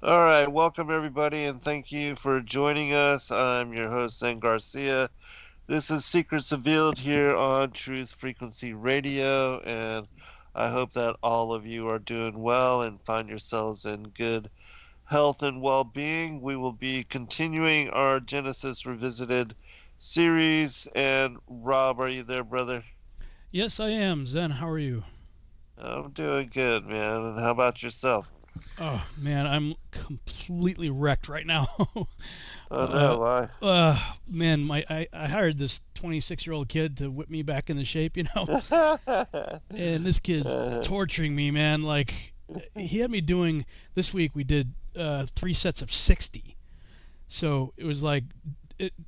All right, welcome everybody, and thank you for joining us. I'm your host, Zen Garcia. This is Secrets Revealed here on Truth Frequency Radio, and I hope that all of you are doing well and find yourselves in good health and well being. We will be continuing our Genesis Revisited series. And Rob, are you there, brother? Yes, I am. Zen, how are you? I'm doing good, man. And how about yourself? Oh, man, I'm completely wrecked right now. Oh, uh, no, why? man, I hired this 26-year-old kid to whip me back into shape, and this kid's Uh, torturing me, man. Like, he had me doing, this week we did 3 sets of 60. So it was like,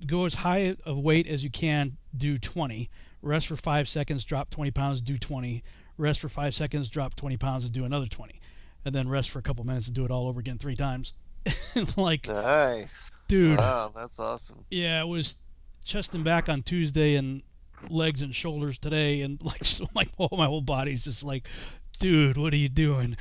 go as high of weight as you can, do 20. Rest for 5 seconds, drop 20 pounds, do 20. Rest for 5 seconds, drop 20 pounds, and do another 20. And then rest for a couple minutes and do it all over again 3 times. Like, nice. dude, Wow, that's awesome. yeah, it was chest and back on Tuesday and legs and shoulders today. And like, so my whole body's just like, dude, what are you doing?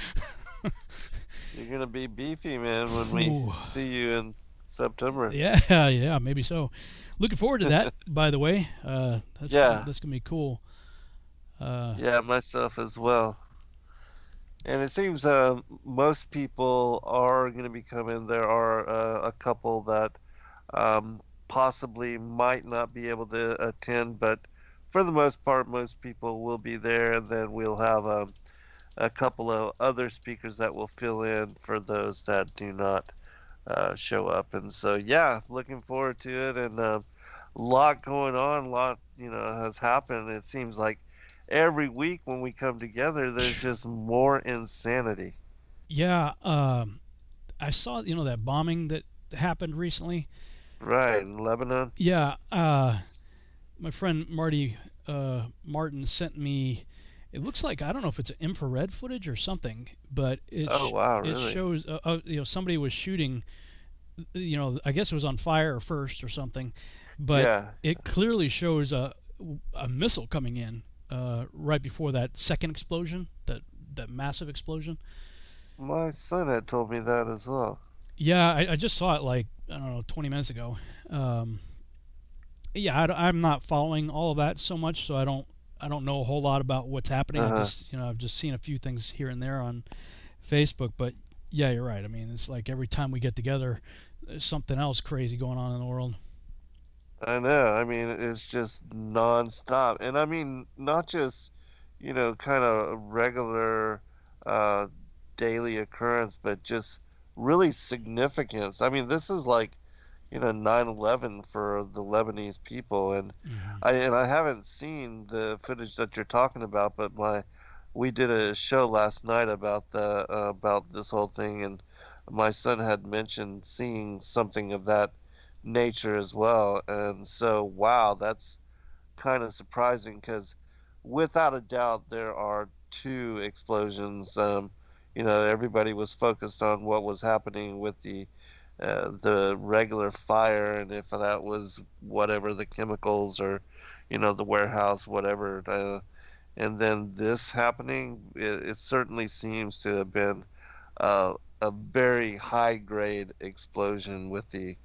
You're gonna be beefy, man, when we Ooh. see you in September. Yeah, yeah, maybe so. Looking forward to that, by the way. Yeah, That's gonna be cool. Uh, yeah, myself as well. And it seems most people are gonna be coming. There are a couple that um, possibly might not be able to attend, but for the most part, most people will be there. And then we'll have a couple of other speakers that will fill in for those that do not show up. And so, yeah, looking forward to it. And a lot going on, a lot, has happened. It seems like every week when we come together, there's just more insanity. yeah, I saw that bombing that happened recently. Right, in Lebanon. Yeah, my friend Marty Martin sent me. It looks like, I don't know if it's infrared footage or something, but Oh, wow, it really? shows somebody was shooting. I guess it was on fire first or something, but Yeah. it clearly shows a missile coming in right before that second explosion, that massive explosion. My son had told me that as well. Yeah, I just saw it like, I don't know, 20 minutes ago. Um, yeah, I'm not following all of that so much, so I don't know a whole lot about what's happening. Uh-huh. I've just seen a few things here and there on Facebook, but yeah, you're right. I mean, it's like every time we get together, there's something else crazy going on in the world. I know. I mean, it's just nonstop. And I mean, not just, kind of regular uh, daily occurrence, but just really significance. I mean, this is like, 9/11 for the Lebanese people. And Hmm. I haven't seen the footage that you're talking about, but we did a show last night about the about this whole thing, and my son had mentioned seeing something of that nature as well. And so, wow, that's kind of surprising because without a doubt, there are two explosions. Everybody was focused on what was happening with the regular fire, and if that was whatever the chemicals or, the warehouse, whatever. And then this happening, it certainly seems to have been uh, a very high grade explosion with the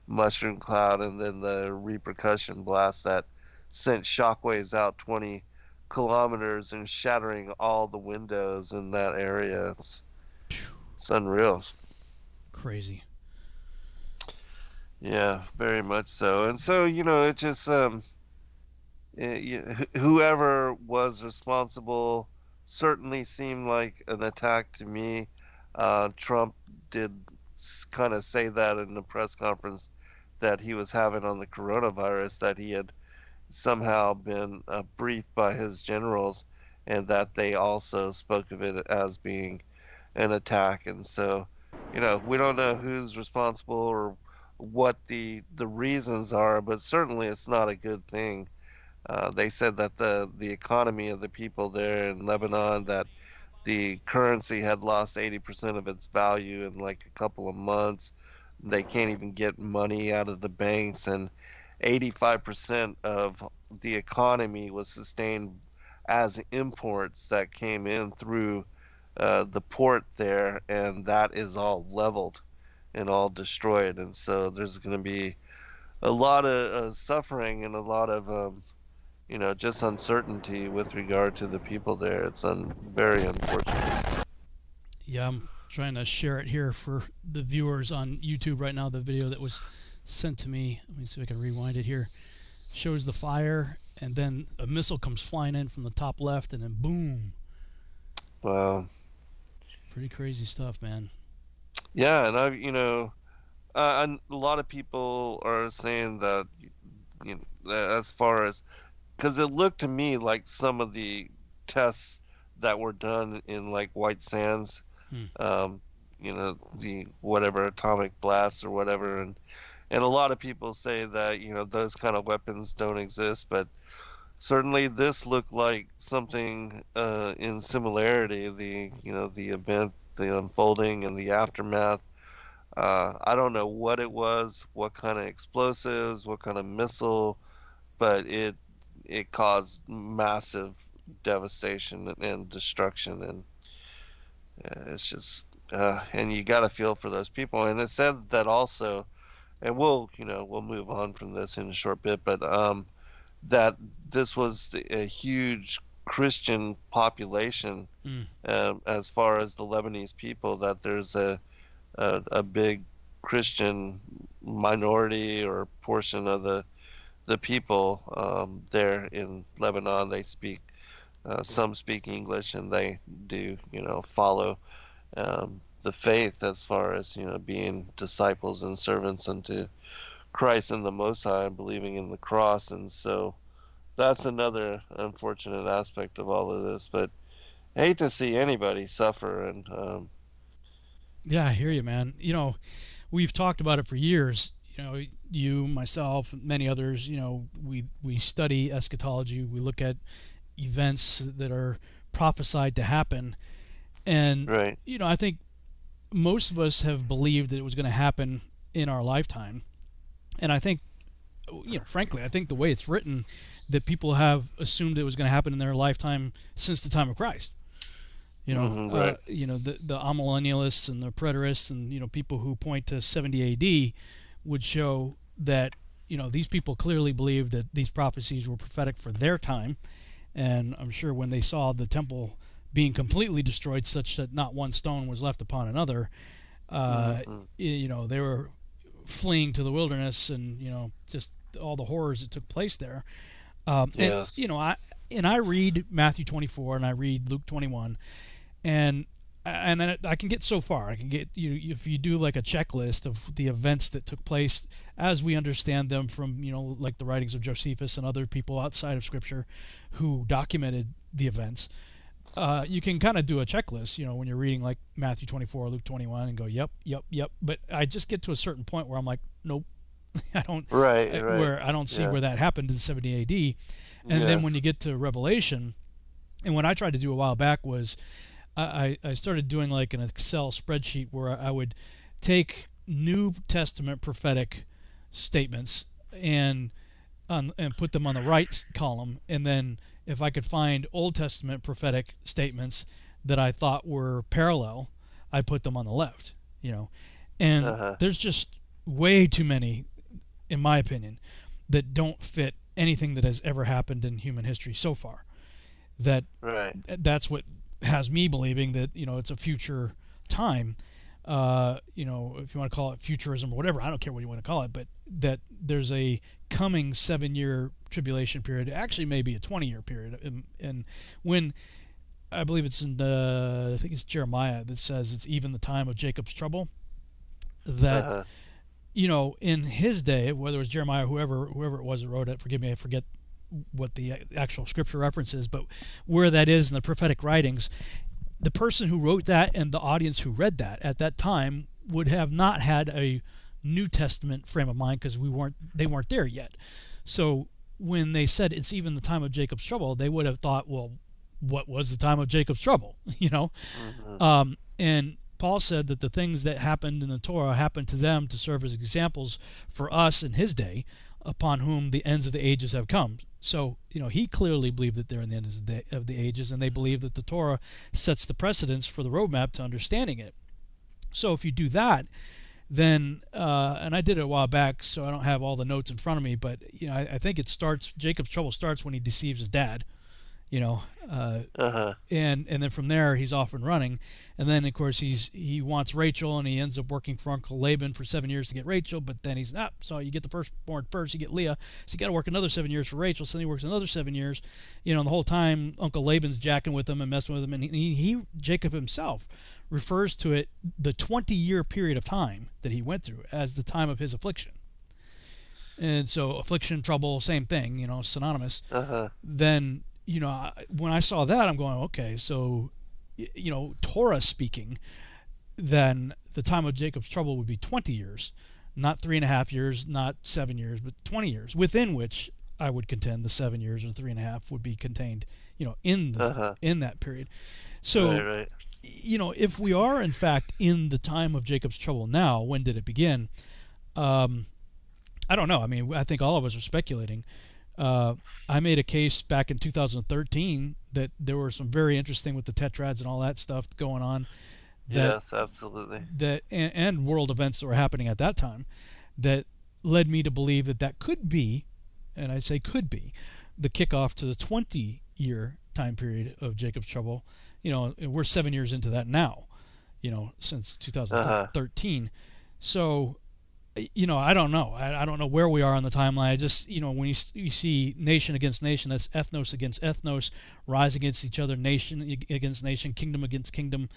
mushroom cloud and then the repercussion blast that sent shockwaves out 20 kilometers and shattering all the windows in that area. It's unreal. Crazy. Yeah, very much so. And so, it just whoever was responsible certainly seemed like an attack to me. Trump did kind of say that in the press conference that he was having on the coronavirus, that he had somehow been briefed by his generals and that they also spoke of it as being an attack. And so, we don't know who's responsible or what the reasons are, but certainly it's not a good thing. They said that the economy of the people there in Lebanon, that the currency had lost 80% of its value in like a couple of months. They can't even get money out of the banks, and 85% of the economy was sustained as imports that came in through the port there, and that is all leveled and all destroyed. And so there's going to be a lot of suffering and a lot of just uncertainty with regard to the people there. It's very unfortunate. Yeah, I'm trying to share it here for the viewers on YouTube right now. The video that was sent to me. Let me see if I can rewind it here. Shows the fire, and then a missile comes flying in from the top left, and then boom. Wow. Pretty crazy stuff, man. Yeah, and and a lot of people are saying that, that as far as, because it looked to me like some of the tests that were done in like White Sands, Hmm. the whatever atomic blasts or whatever, and a lot of people say that those kind of weapons don't exist, but certainly this looked like something in similarity. The event, the unfolding, and the aftermath. I don't know what it was, what kind of explosives, what kind of missile, but it caused massive devastation and destruction, and it's just and you got to feel for those people. And it said that also, and we'll move on from this in a short bit, but that this was a huge Christian population, Mm. as far as the Lebanese people, that there's a big Christian minority or portion of the people there in Lebanon. They speak, some speak English, and they do, follow the faith as far as, being disciples and servants unto Christ and the Most High, and believing in the cross. And so that's another unfortunate aspect of all of this. But I hate to see anybody suffer. And Yeah, I hear you, man. We've talked about it for years. You, myself, many others. We study eschatology. We look at events that are prophesied to happen, and right, I think most of us have believed that it was going to happen in our lifetime. And I think, frankly, I think the way it's written, that people have assumed it was going to happen in their lifetime since the time of Christ. right, The amillennialists and the preterists and people who point to 70 A.D. would show that these people clearly believed that these prophecies were prophetic for their time, and I'm sure when they saw the temple being completely destroyed, such that not one stone was left upon another, they were fleeing to the wilderness, and just all the horrors that took place there. yes, And I read Matthew 24 and I read Luke 21, and I can get so far. I can get if you do like a checklist of the events that took place as we understand them from like the writings of Josephus and other people outside of Scripture who documented the events. You can kind of do a checklist, when you're reading like Matthew 24, Luke 21, and go, yep, yep, yep. But I just get to a certain point where I'm like, nope, I don't. right, Where I don't see yeah, where that happened in 70 A.D. And then when yes, you get to Revelation, and what I tried to do a while back was I started doing like an Excel spreadsheet where I would take New Testament prophetic statements and put them on the right column, and then if I could find Old Testament prophetic statements that I thought were parallel, I put them on the left. And uh-huh, there's just way too many, in my opinion, that don't fit anything that has ever happened in human history so far. right, That's what has me believing that it's a future time. If you want to call it futurism or whatever, I don't care what you want to call it, but that there's a coming 7-year tribulation period, actually maybe a 20-year period, and when I believe it's in I think it's Jeremiah that says it's even the time of Jacob's trouble. That uh-huh, in his day, whether it was Jeremiah, whoever it was that wrote it, forgive me, I forget what the actual scripture reference is, but where that is in the prophetic writings, the person who wrote that and the audience who read that at that time would have not had a New Testament frame of mind because they weren't there yet. So when they said it's even the time of Jacob's trouble, they would have thought, well, what was the time of Jacob's trouble? mm-hmm, And Paul said that the things that happened in the Torah happened to them to serve as examples for us in his day, upon whom the ends of the ages have come. So, he clearly believed that they're in the end of the ages, and they believe that the Torah sets the precedence for the roadmap to understanding it. So if you do that, then, and I did it a while back, so I don't have all the notes in front of me, but, I think Jacob's trouble starts when he deceives his dad, Uh-huh. and then from there he's off and running, and then of course he wants Rachel, and he ends up working for Uncle Laban for 7 years to get Rachel, but then he's not. So you get the firstborn first, you get Leah, so you got to work another 7 years for Rachel. So then he works another 7 years, and the whole time Uncle Laban's jacking with him and messing with him, and he Jacob himself refers to it, the 20-year period of time that he went through, as the time of his affliction. And so affliction, trouble, same thing, synonymous. Uh-huh. Then when I saw that, I'm going, okay, so, Torah speaking, then the time of Jacob's trouble would be 20 years, not 3.5 years, not 7 years, but 20 years, within which I would contend the 7 years or 3.5 would be contained, in that period. So, Right. if we are in fact in the time of Jacob's trouble now, when did it begin? I don't know. I mean, I think all of us are speculating. I made a case back in 2013 that there were some very interesting with the tetrads and all that stuff going on. Yes, absolutely. And world events that were happening at that time that led me to believe that could be, and I say could be, the kickoff to the 20-year time period of Jacob's trouble. We're 7 years into that now, since 2013. So, I don't know. I don't know where we are on the timeline. I just, when you see nation against nation, that's ethnos against ethnos, rise against each other, nation against nation, kingdom against kingdom,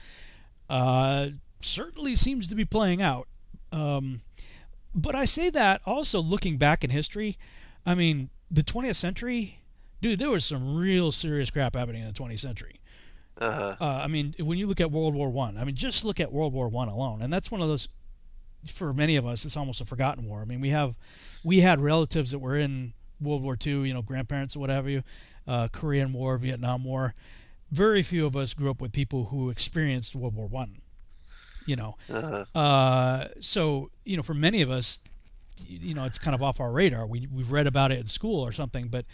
certainly seems to be playing out. But I say that also looking back in history. I mean, the 20th century, dude, there was some real serious crap happening in the 20th century. Uh-huh. I mean, when you look at World War I, just look at World War I alone, and that's one of those, for many of us, it's almost a forgotten war. I mean, we had relatives that were in World War II, grandparents or whatever, Korean War, Vietnam War. Very few of us grew up with people who experienced World War I. So for many of us, it's kind of off our radar. We've read about it in school or something, but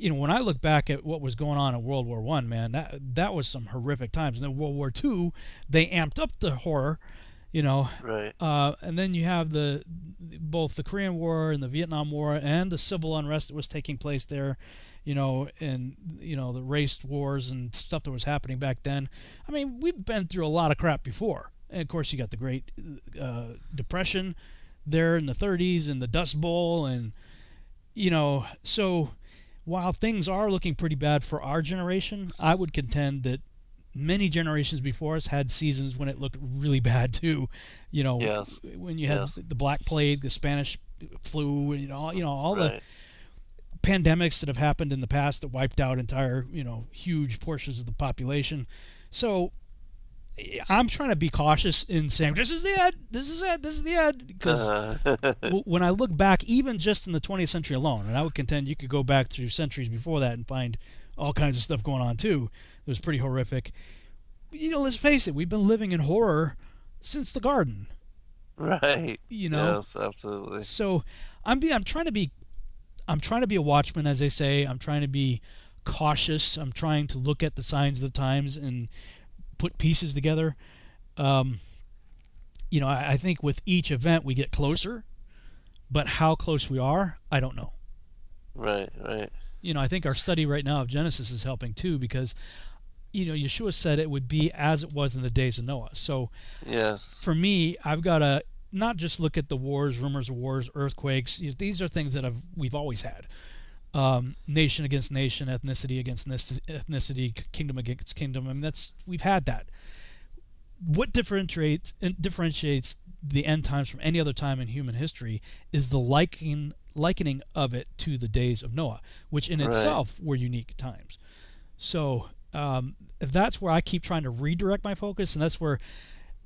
when I look back at what was going on in World War I, man, that was some horrific times. And then World War II, they amped up the horror. Right. And then you have both the Korean War and the Vietnam War and the civil unrest that was taking place there, and the race wars and stuff that was happening back then. I mean, we've been through a lot of crap before, and of course you got the Great Depression there in the 30s and the Dust Bowl, and so while things are looking pretty bad for our generation, I would contend that many generations before us had seasons when it looked really bad too. Yes. When you had the Black Plague, the Spanish flu, all Right. the pandemics that have happened in the past that wiped out entire, huge portions of the population. So I'm trying to be cautious in saying this is the end, this is the end, because when I look back, even just in the 20th century alone, and I would contend you could go back through centuries before that and find all kinds of stuff going on too. It was pretty horrific. Let's face it, we've been living in horror since the garden. Right. Yes, absolutely. So I'm trying to be a watchman, as they say. I'm trying to be cautious. I'm trying to look at the signs of the times and put pieces together. I think with each event we get closer, but how close we are, I don't know. Right. I think our study right now of Genesis is helping too, because Yeshua said it would be as it was in the days of Noah. So yes, for me, I've got to not just look at the wars, rumors of wars, earthquakes. These are things that we've always had. Nation against nation, ethnicity against ethnicity, kingdom against kingdom. We've had that. What differentiates the end times from any other time in human history is the likening of it to the days of Noah, which in itself were unique times. So that's where I keep trying to redirect my focus, and that's where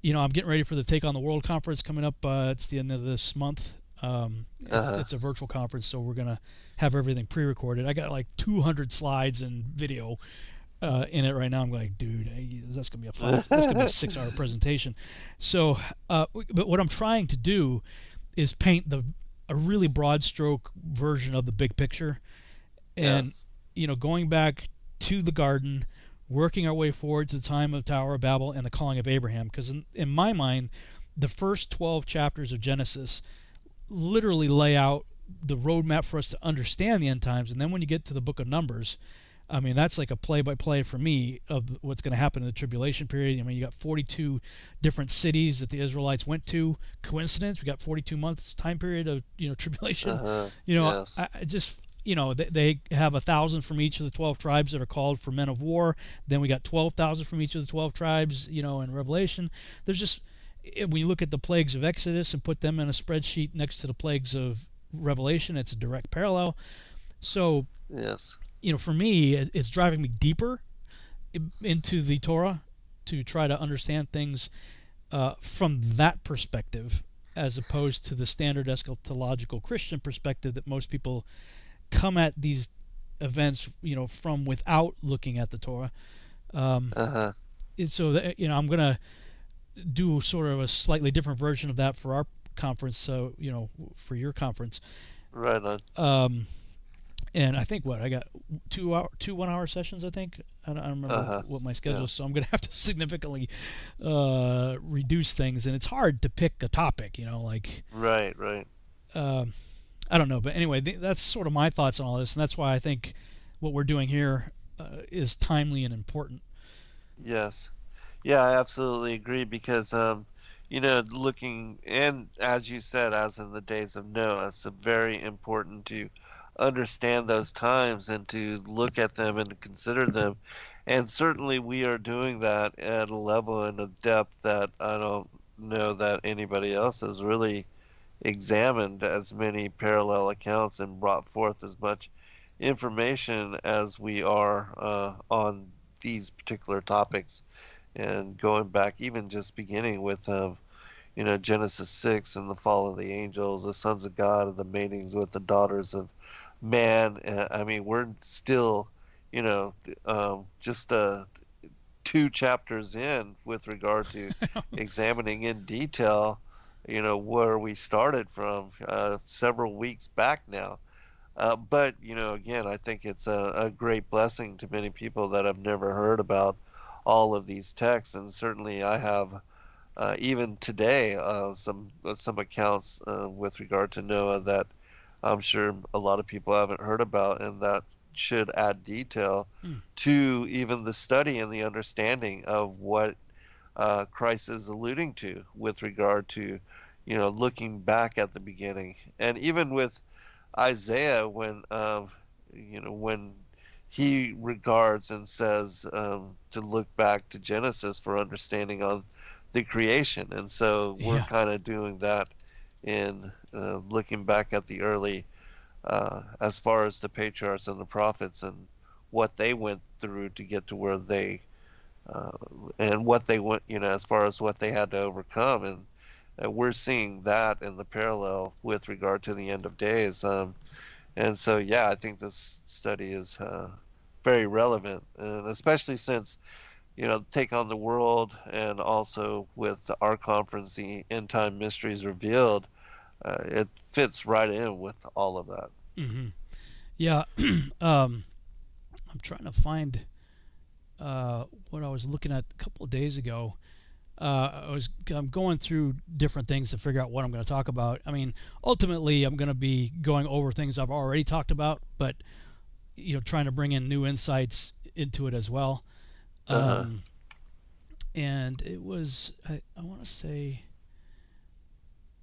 I'm getting ready for the Take on the World conference coming up. It's the end of this month. It's a virtual conference, so we're gonna have everything pre-recorded. I got like 200 slides and video in it right now. I'm like, dude, that's gonna be that's gonna be a 6-hour presentation. So, but what I'm trying to do is paint a really broad stroke version of the big picture, And Yes. going back to the garden, working our way forward to the time of Tower of Babel and the calling of Abraham. Because in my mind, the first 12 chapters of Genesis literally lay out the roadmap for us to understand the end times. And then when you get to the book of Numbers, I mean, that's like a play-by-play for me of what's going to happen in the tribulation period. I mean, you got 42 different cities that the Israelites went to. Coincidence? We got 42 months time period of tribulation. Yes. I just they have 1,000 from each of the 12 tribes that are called for men of war. Then we got 12,000 from each of the 12 tribes. In Revelation, there's just when you look at the plagues of Exodus and put them in a spreadsheet next to the plagues of Revelation, it's a direct parallel. So Yes. for me, it's driving me deeper into the Torah to try to understand things from that perspective, as opposed to the standard eschatological Christian perspective that most people come at these events, from without looking at the Torah. Uh-huh. So that, I'm gonna do sort of a slightly different version of that for our conference. So for your conference. Right on. And I think I got two 1-hour sessions. I think I don't remember what my schedule Yeah. is, so I'm gonna have to significantly reduce things, and it's hard to pick a topic. Right, right. I don't know, but anyway, that's sort of my thoughts on all this, and that's why I think what we're doing here is timely and important. Yes. Yeah, I absolutely agree because looking and as you said, as in the days of Noah, it's very important to understand those times and to look at them and consider them. And certainly we are doing that at a level and a depth that I don't know that anybody else has really examined as many parallel accounts and brought forth as much information as we are on these particular topics. And going back, even just beginning with Genesis 6 and the fall of the angels, the sons of God, and the matings with the daughters of man. I mean, we're still, just 2 chapters in with regard to examining in detail, where we started from several weeks back now. But, again, I think it's a great blessing to many people that have never heard about all of these texts. And certainly I have, even today, some accounts with regard to Noah that I'm sure a lot of people haven't heard about, and that should add detail Hmm. to even the study and the understanding of what Christ is alluding to with regard to, looking back at the beginning. And even with Isaiah, when he regards and says to look back to Genesis for understanding on the creation. And so we're Yeah. kind of doing that in looking back at the early, as far as the patriarchs and the prophets and what they went through to get to where they, uh, and what they went, as far as what they had to overcome. And we're seeing that in the parallel with regard to the end of days. And so, yeah, I think this study is very relevant, and especially since, Take on the World and also with our conference, the End Time Mysteries Revealed, it fits right in with all of that. Hmm. Yeah. I'm trying to find what I was looking at a couple of days ago. I'm going through different things to figure out what I'm going to talk about. I mean, ultimately, I'm going to be going over things I've already talked about, but trying to bring in new insights into it as well. Uh-huh. Um, and it was, I want to say,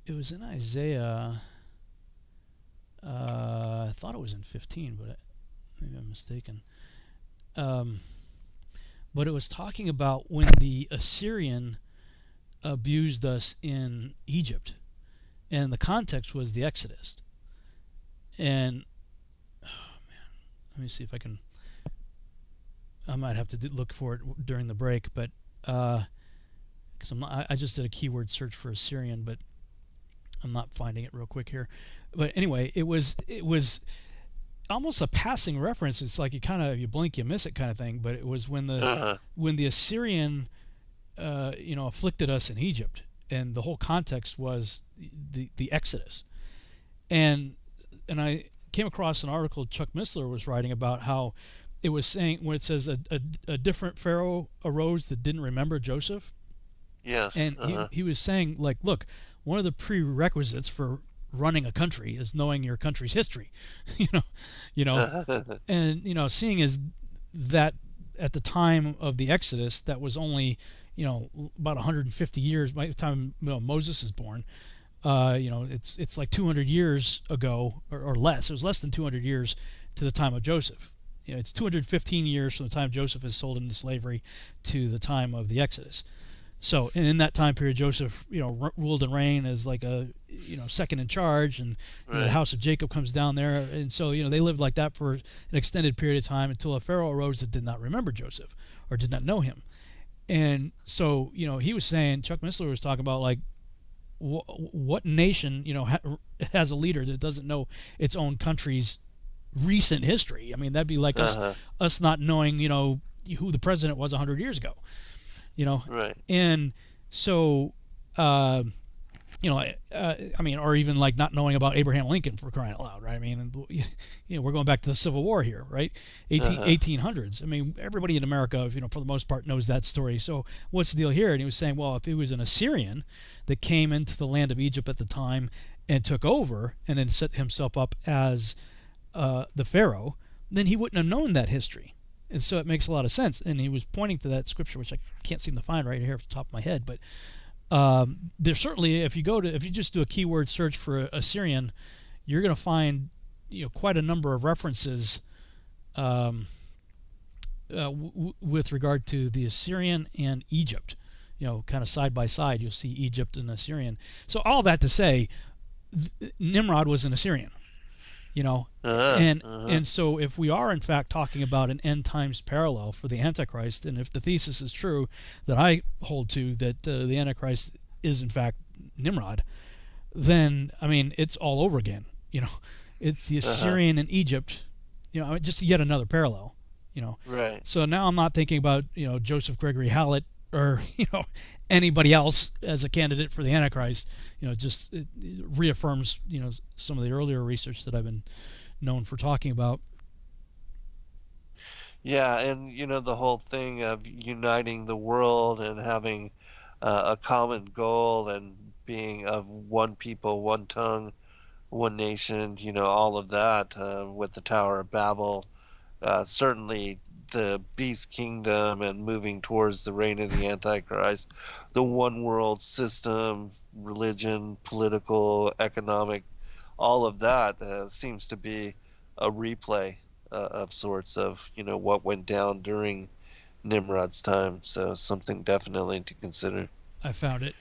it was in Isaiah. I thought it was in 15, but maybe I'm mistaken. Um, but it was talking about when the Assyrian abused us in Egypt, and the context was the Exodus. And oh man, let me see if I can. I might have to look for it during the break, but because I just did a keyword search for Assyrian, but I'm not finding it real quick here. But anyway, it was almost a passing reference. It's like you blink, you miss it kind of thing. But it was Uh-huh. when the Assyrian afflicted us in Egypt, and the whole context was the Exodus, and I came across an article Chuck Missler was writing about how it was saying, when it says a different Pharaoh arose that didn't remember Joseph. Yes. And he was saying, like, look, one of the prerequisites for running a country is knowing your country's history. you know, and seeing as that at the time of the Exodus, that was only about 150 years by the time Moses is born. It's like 200 years ago or less. It was less than 200 years to the time of Joseph. It's 215 years from the time Joseph is sold into slavery to the time of the Exodus. So, and in that time period, Joseph, ruled and reigned as like a, second in charge, and the house of Jacob comes down there, and so they lived like that for an extended period of time until a Pharaoh arose that did not remember Joseph or did not know him. And so, he was saying, Chuck Missler was talking about, like, what nation, has a leader that doesn't know its own country's recent history? I mean, that'd be like us not knowing, who the president was 100 years ago. Right. And so, I mean, or even like not knowing about Abraham Lincoln, for crying out loud, right? I mean, we're going back to the Civil War here, right? 1800s. I mean, everybody in America, for the most part, knows that story. So what's the deal here? And he was saying, well, if it was an Assyrian that came into the land of Egypt at the time and took over and then set himself up as the Pharaoh, then he wouldn't have known that history. And so it makes a lot of sense. And he was pointing to that scripture, which I can't seem to find right here off the top of my head. But there's certainly, if you just do a keyword search for Assyrian, you're going to find quite a number of references with regard to the Assyrian and Egypt. Kind of side by side, you'll see Egypt and Assyrian. So all that to say, Nimrod was an Assyrian. And so if we are in fact talking about an end times parallel for the Antichrist, and if the thesis is true that I hold to, that the Antichrist is in fact Nimrod, then I mean it's all over again. It's the Assyrian and Egypt. Just yet another parallel. Right. So now I'm not thinking about Joseph Gregory Hallett or anybody else as a candidate for the Antichrist. It reaffirms some of the earlier research that I've been known for talking about. Yeah, and the whole thing of uniting the world and having a common goal and being of one people, one tongue, one nation, all of that with the Tower of Babel, certainly the beast kingdom and moving towards the reign of the Antichrist, the one world system, religion, political, economic, all of that seems to be a replay of sorts of what went down during Nimrod's time. So something definitely to consider. I found it.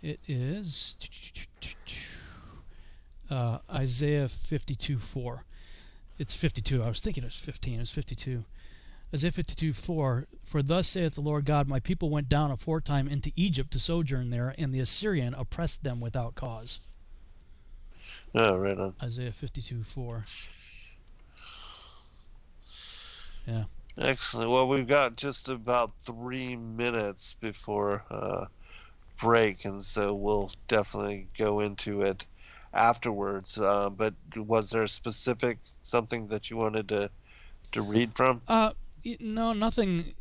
It is Isaiah 52:4. It's 52. I was thinking it was 15. It was 52. Isaiah 52:4. For thus saith the Lord God, my people went down aforetime into Egypt to sojourn there, and the Assyrian oppressed them without cause. Oh, right on. Isaiah 52:4. Yeah. Excellent. Well, we've got just about 3 minutes before break, and so we'll definitely go into it afterwards. But was there a specific something that you wanted to read from? No, nothing.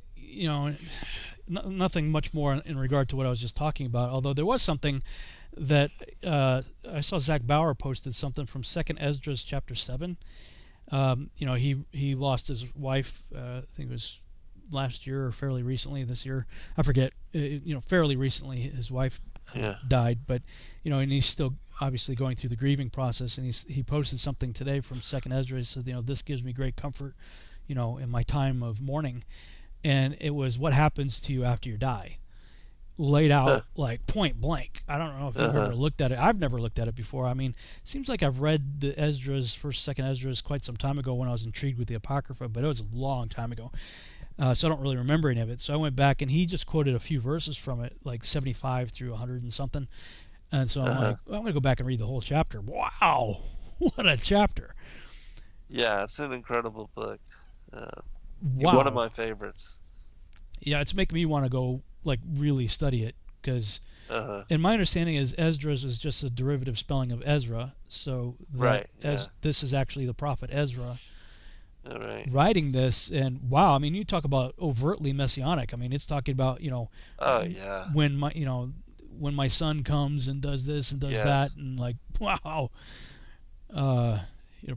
Nothing much more in regard to what I was just talking about. Although there was something that I saw Zach Bauer posted something from 2nd Esdras chapter 7. He lost his wife. I think it was last year or fairly recently. This year, I forget. Fairly recently, his wife died, but and he's still obviously going through the grieving process. And he posted something today from 2nd Esdras. He said, this gives me great comfort, in my time of mourning. And it was what happens to you after you die, laid out like point blank. I don't know if you've ever looked at it. I've never looked at it before. I mean, it seems like I've read the Esdras, 1st, 2nd Esdras, quite some time ago when I was intrigued with the Apocrypha, but it was a long time ago. So I don't really remember any of it. So I went back and he just quoted a few verses from it, like 75 through 100 and something. And so I'm like, well, I'm going to go back and read the whole chapter. Wow, what a chapter. Yeah, it's an incredible book. Wow. One of my favorites. Yeah, it's making me want to go like really study it, because And my understanding is Esdras is just a derivative spelling of Ezra, so that this is actually the prophet Ezra writing this. And wow, I mean, you talk about overtly messianic. I mean, it's talking about, when my son comes and does this and does that, and like, wow,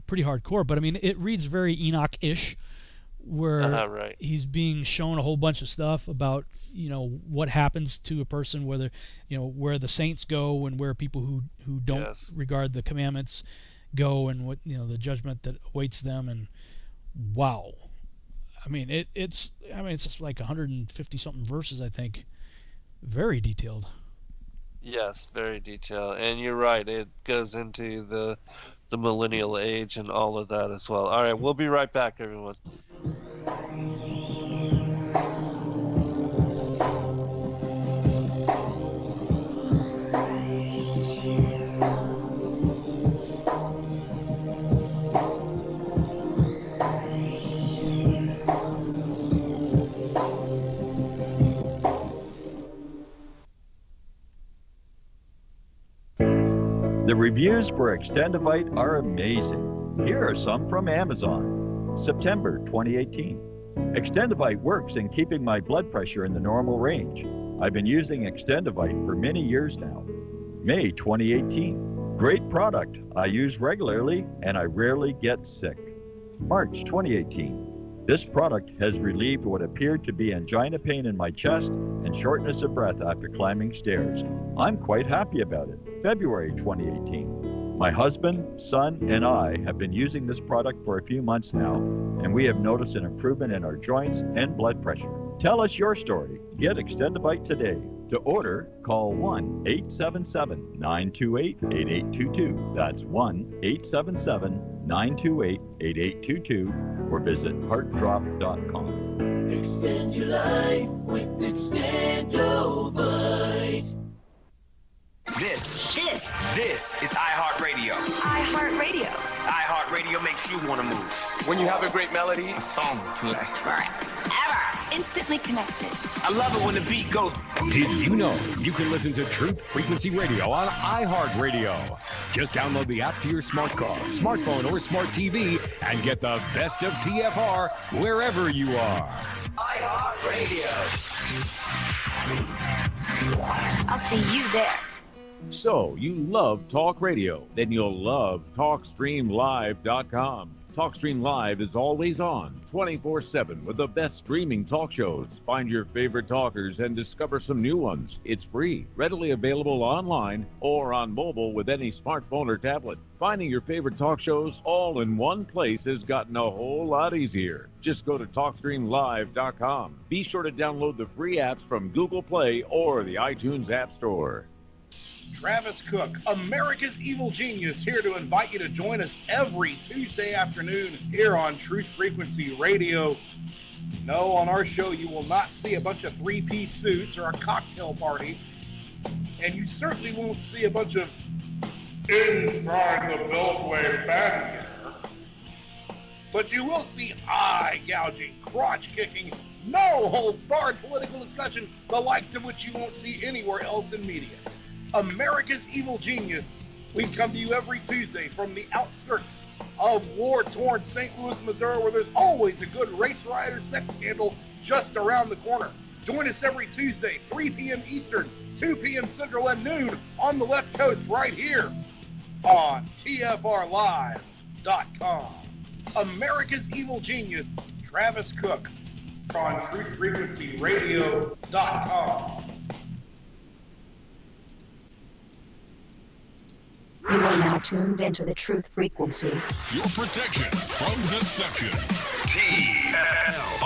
pretty hardcore. But I mean, it reads very Enoch-ish, where he's being shown a whole bunch of stuff about what happens to a person, whether where the saints go and where people who don't regard the commandments go, and what the judgment that awaits them. And wow, I mean it's just like 150 something verses, I think. Very detailed. Yes, very detailed. And you're right, it goes into the millennial age and all of that as well. All right, we'll be right back, everyone. The reviews for Extendivite are amazing. Here are some from Amazon. September 2018. Extendivite works in keeping my blood pressure in the normal range. I've been using Extendivite for many years now. May 2018. Great product. I use regularly and I rarely get sick. March 2018. This product has relieved what appeared to be angina pain in my chest and shortness of breath after climbing stairs. I'm quite happy about it. February 2018. My husband, son, and I have been using this product for a few months now, and we have noticed an improvement in our joints and blood pressure. Tell us your story. Get Extendivite today. To order, call 1-877-928-8822. That's 1-877-928-8822, or visit heartdrop.com. Extend your life with Extendivite. This is iHeartRadio. iHeartRadio. iHeartRadio makes you want to move. When you have a great melody, a song to last forever. Instantly connected. I love it when the beat goes. Did you know you can listen to Truth Frequency Radio on iHeartRadio? Just download the app to your smart car, smartphone, or smart TV and get the best of TFR wherever you are. iHeartRadio. I'll see you there. So, you love talk radio? Then you'll love TalkStreamLive.com. TalkStream Live is always on, 24/7, with the best streaming talk shows. Find your favorite talkers and discover some new ones. It's free, readily available online or on mobile with any smartphone or tablet. Finding your favorite talk shows all in one place has gotten a whole lot easier. Just go to TalkStreamLive.com. Be sure to download the free apps from Google Play or the iTunes App Store. Travis Cook, America's Evil Genius, here to invite you to join us every Tuesday afternoon here on Truth Frequency Radio. No, on our show you will not see a bunch of three-piece suits or a cocktail party, and you certainly won't see a bunch of inside the Beltway banter. But you will see eye-gouging, crotch-kicking, no-holds-barred political discussion, the likes of which you won't see anywhere else in media. America's Evil Genius. We come to you every Tuesday from the outskirts of war-torn St. Louis, Missouri, where there's always a good race rioter sex scandal just around the corner. Join us every Tuesday, 3 p.m. Eastern, 2 p.m. Central, and noon on the left coast right here on TFRLive.com. America's Evil Genius, Travis Cook, on TruthFrequencyRadio.com. You are now tuned into the Truth Frequency. Your protection from deception. TFR.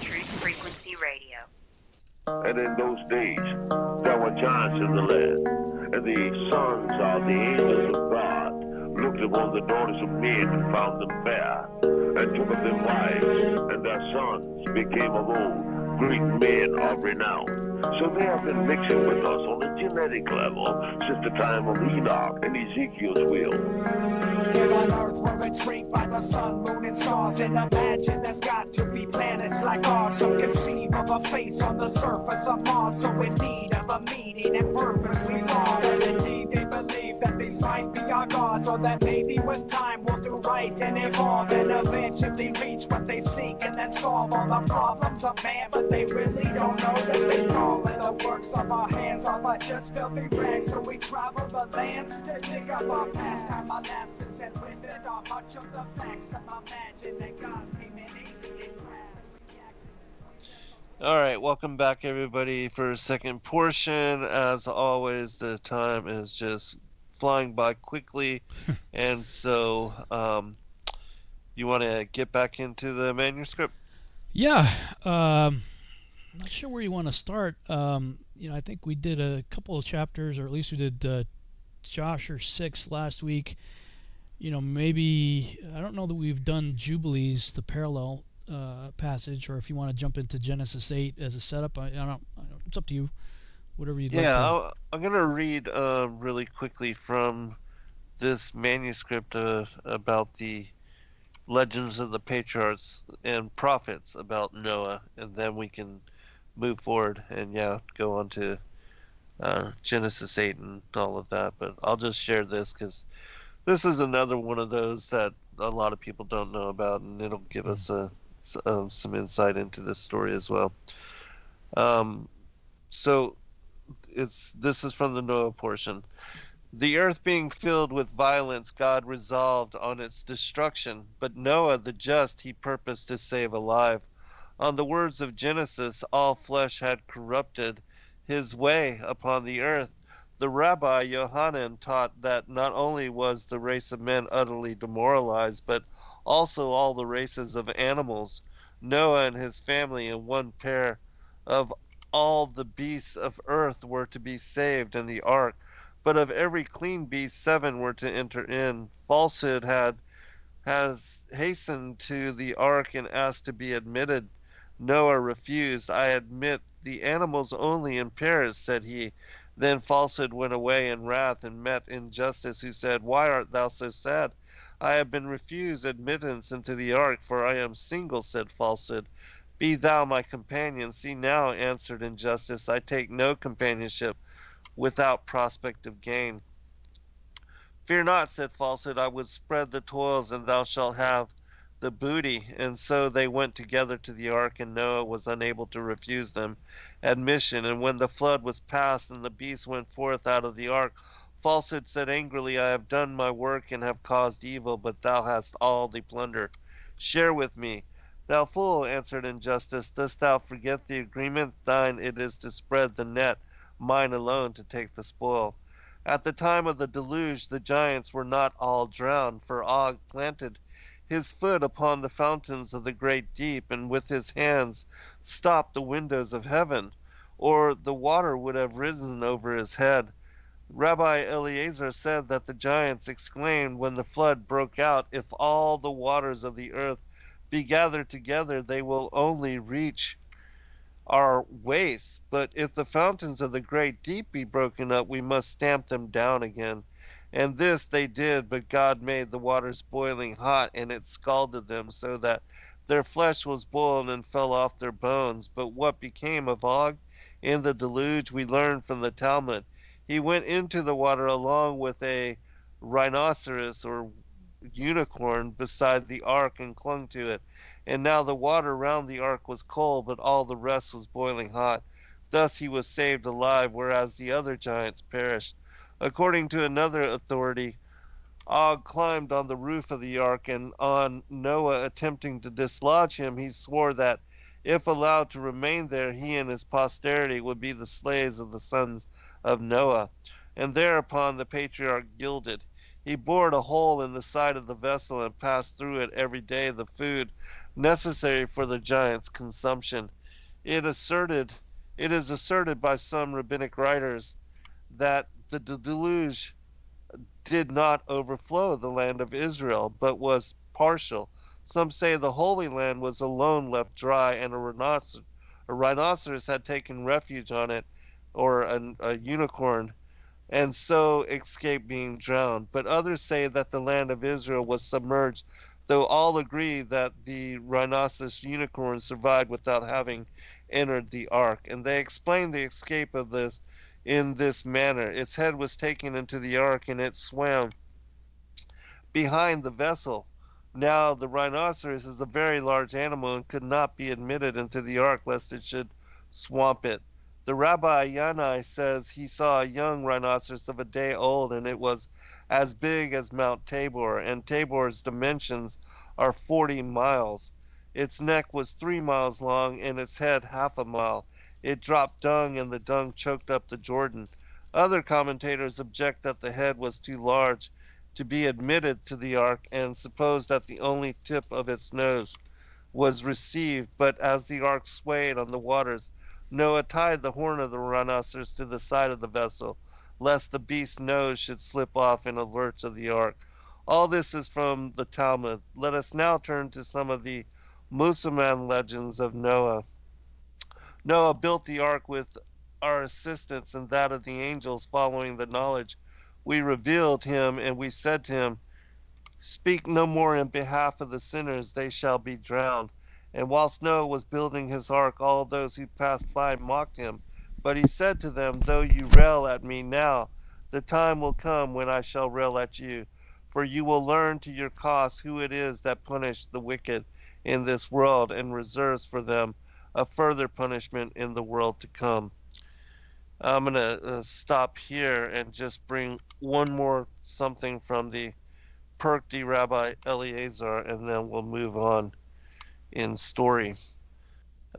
Truth Frequency Radio. And in those days, there were giants in the land, and the sons of the angels of God looked upon the daughters of men and found them fair, and took of them wives, and their sons became of old Greek men of renown. So they have been mixing with us on a genetic level since the time of Enoch and Ezekiel's will. Here on Earth, we're intrigued by the sun, moon, and stars, and imagine there's got to be planets like ours. So conceive of a face on the surface of Mars, so in need of a meaning and purpose we lost. And indeed they believe that these might be our gods, or that maybe with time we'll do right and evolve, and eventually reach what they seek, and then solve all the problems of man. But they really don't know that they fall, and the works of our hands are but just filthy rags. So we travel the lands to dig up our past time, our lapses, and with it are much of the facts. Some imagine that God's came in alien grass. All right, welcome back everybody for a second portion. As always, the time is just flying by quickly, and so you want to get back into the manuscript? Yeah, not sure where you want to start. I think we did a couple of chapters, or at least we did Josh or 6 last week. Maybe I don't know that we've done Jubilees, the parallel passage, or if you want to jump into Genesis 8 as a setup. I don't. It's up to you. Whatever you'd like to. Yeah, I'm going to read really quickly from this manuscript about the legends of the patriarchs and prophets about Noah, and then we can move forward and go on to Genesis 8 and all of that. But I'll just share this because this is another one of those that a lot of people don't know about, and it'll give us some insight into this story as well. So this is from the Noah portion. The earth being filled with violence, God resolved on its destruction, but Noah the just he purposed to save alive. On the words of Genesis, all flesh had corrupted his way upon the earth. The Rabbi Yohanan taught that not only was the race of men utterly demoralized, but also all the races of animals. Noah and his family and one pair of all the beasts of earth were to be saved in the ark. But of every clean beast 7 were to enter in. Falsehood has hastened to the ark and asked to be admitted. Noah refused. I admit the animals only in pairs, said he. Then falsehood went away in wrath and met injustice, who said, Why art thou so sad? I have been refused admittance into the ark, for I am single, said falsehood. Be thou my companion. See now, answered injustice, I take no companionship without prospect of gain. Fear not, said falsehood, I would spread the toils, and thou shalt have the booty. And so they went together to the ark, and Noah was unable to refuse them admission. And when the flood was past, and the beasts went forth out of the ark, falsehood said angrily, I have done my work and have caused evil, but thou hast all the plunder. Share with me. Thou fool, answered injustice, dost thou forget the agreement? Thine it is to spread the net, mine alone to take the spoil. At the time of the deluge, the giants were not all drowned, for Og planted his foot upon the fountains of the great deep, and with his hands stopped the windows of heaven, or the water would have risen over his head. Rabbi Eliezer said that the giants exclaimed when the flood broke out, If all the waters of the earth be gathered together, they will only reach our waist. But if the fountains of the great deep be broken up, we must stamp them down again. And this they did, but God made the waters boiling hot, and it scalded them, so that their flesh was boiled and fell off their bones. But what became of Og in the deluge we learn from the Talmud. He went into the water along with a rhinoceros or unicorn beside the ark and clung to it. And now the water round the ark was cold, but all the rest was boiling hot. Thus he was saved alive, whereas the other giants perished. According to another authority, Og climbed on the roof of the ark, and on Noah attempting to dislodge him, he swore that if allowed to remain there, he and his posterity would be the slaves of the sons of Noah. And thereupon the patriarch yielded. He bored a hole in the side of the vessel and passed through it every day the food necessary for the giants' consumption. It is asserted by some rabbinic writers that the deluge did not overflow the land of Israel, but was partial. Some say the Holy Land was alone left dry, and a a rhinoceros had taken refuge on it, or a unicorn, and so escaped being drowned. But others say that the land of Israel was submerged, though all agree that the rhinoceros unicorn survived without having entered the ark. And they explain the escape of this in this manner. Its head was taken into the ark, and it swam behind the vessel. Now the rhinoceros is a very large animal and could not be admitted into the ark lest it should swamp it. The Rabbi Yanai says he saw a young rhinoceros of a day old, and it was as big as Mount Tabor, and Tabor's dimensions are 40 miles. Its neck was 3 miles long, and its head half a mile. It dropped dung, and the dung choked up the Jordan. Other commentators object that the head was too large to be admitted to the ark, and suppose that the only tip of its nose was received. But as the ark swayed on the waters, Noah tied the horn of the rhinoceros to the side of the vessel, lest the beast's nose should slip off in a lurch of the ark. All this is from the Talmud. Let us now turn to some of the Muslim legends of Noah. Noah built the ark with our assistance and that of the angels, following the knowledge we revealed him, and we said to him, speak no more in behalf of the sinners, they shall be drowned. And whilst Noah was building his ark, all those who passed by mocked him. But he said to them, though you rail at me now, the time will come when I shall rail at you. For you will learn to your cost who it is that punished the wicked in this world, and reserves for them a further punishment in the world to come. I'm going to stop here and just bring one more something from the Perkdi Rabbi Eleazar, and then we'll move on in story.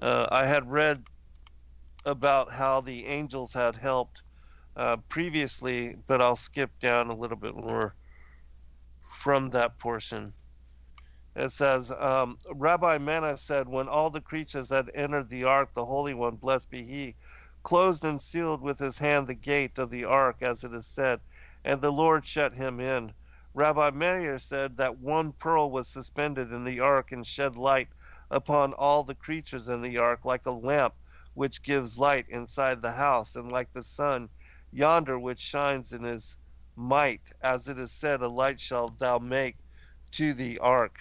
I had read about how the angels had helped previously, but I'll skip down a little bit more from that portion. It says, Rabbi Manna said, when all the creatures had entered the ark, the Holy One, blessed be he, closed and sealed with his hand the gate of the ark, as it is said, and the Lord shut him in. Rabbi Meir said that one pearl was suspended in the ark and shed light upon all the creatures in the ark, like a lamp which gives light inside the house, and like the sun yonder which shines in his might, as it is said, a light shalt thou make to the ark.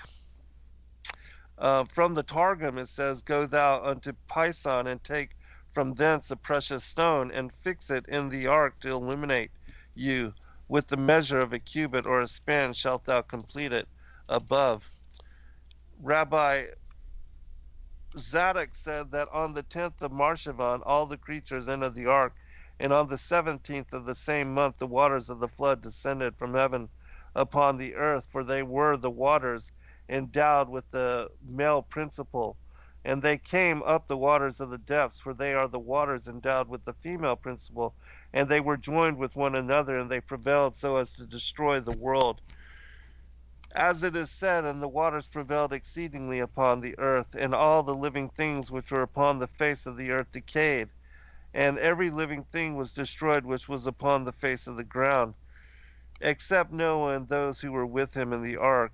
From the Targum it says, go thou unto Pison, and take from thence a precious stone, and fix it in the ark to illuminate you. With the measure of a cubit or a span shalt thou complete it above. Rabbi Zadok said that on the 10th of Marshavan all the creatures entered the ark, and on the 17th of the same month the waters of the flood descended from heaven upon the earth, for they were the waters endowed with the male principle. And they came up the waters of the depths, for they are the waters endowed with the female principle, and they were joined with one another, and they prevailed so as to destroy the world. As it is said, and the waters prevailed exceedingly upon the earth, and all the living things which were upon the face of the earth decayed, and every living thing was destroyed which was upon the face of the ground, except Noah and those who were with him in the ark.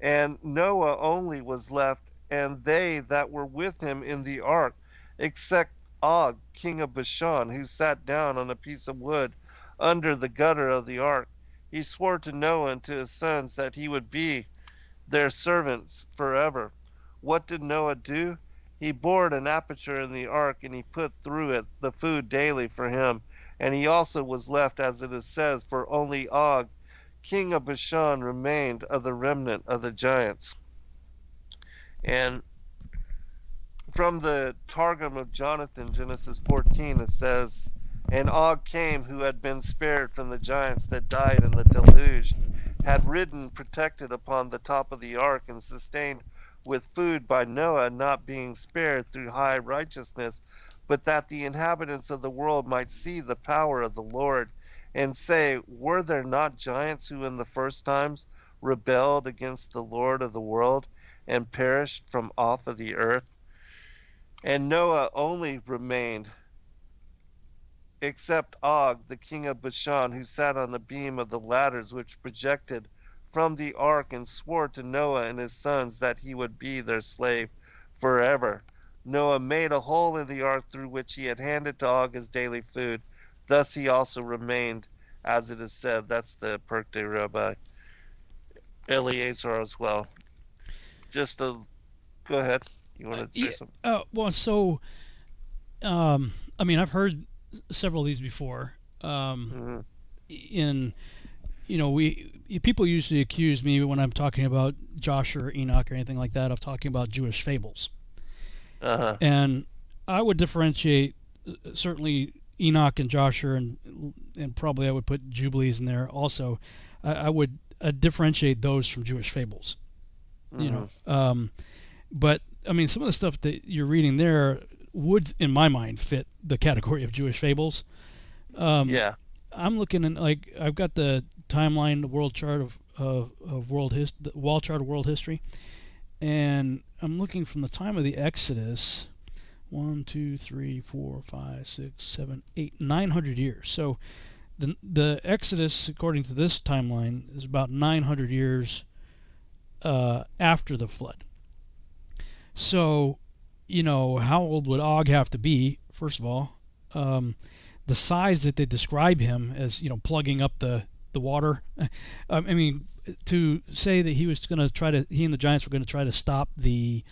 And Noah only was left, and they that were with him in the ark, except Og, king of Bashan, who sat down on a piece of wood under the gutter of the ark. He swore to Noah and to his sons that he would be their servants forever. What did Noah do? He bored an aperture in the ark, and he put through it the food daily for him. And he also was left, as it is says, for only Og, king of Bashan, remained of the remnant of the giants. And from the Targum of Jonathan, Genesis 14, it says, and Og came, who had been spared from the giants that died in the deluge, had ridden protected upon the top of the ark, and sustained with food by Noah, not being spared through high righteousness, but that the inhabitants of the world might see the power of the Lord, and say, were there not giants who in the first times rebelled against the Lord of the world, and perished from off of the earth? And Noah only remained, except Og, the king of Bashan, who sat on the beam of the ladders which projected from the ark, and swore to Noah and his sons that he would be their slave forever. Noah made a hole in the ark through which he had handed to Og his daily food. Thus he also remained, as it is said. That's the Perk de Rabbi Eleazar as well. Just a... Go ahead. You want to say something? Well, so, I mean, I've heard several of these before. People usually accuse me when I'm talking about Joshua or Enoch or anything like that of talking about Jewish fables. And I would differentiate certainly Enoch and Joshua, and probably I would put Jubilees in there also. I would differentiate those from Jewish fables. But I mean, some of the stuff that you're reading there would, in my mind, fit the category of Jewish fables. Yeah. I'm looking at, like, I've got the timeline, the world chart of world the wall chart of world history, and I'm looking from the time of the Exodus, 1, 2, 3, 4, 5, 6, 7, 8, 900 years. So the Exodus, according to this timeline, is about 900 years after the flood. So, how old would Og have to be, first of all? The size that they describe him as, plugging up the water. I mean, to say that he and the giants were going to try to stop the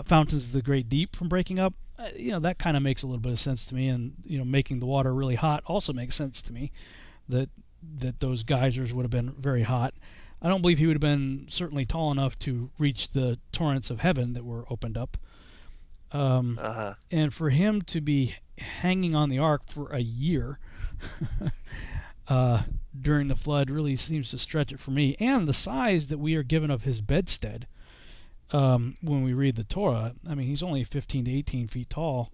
fountains of the great deep from breaking up, that kind of makes a little bit of sense to me. And, making the water really hot also makes sense to me, that those geysers would have been very hot. I don't believe he would have been certainly tall enough to reach the torrents of heaven that were opened up. And for him to be hanging on the ark for a year during the flood really seems to stretch it for me. And the size that we are given of his bedstead when we read the Torah, I mean, he's only 15 to 18 feet tall,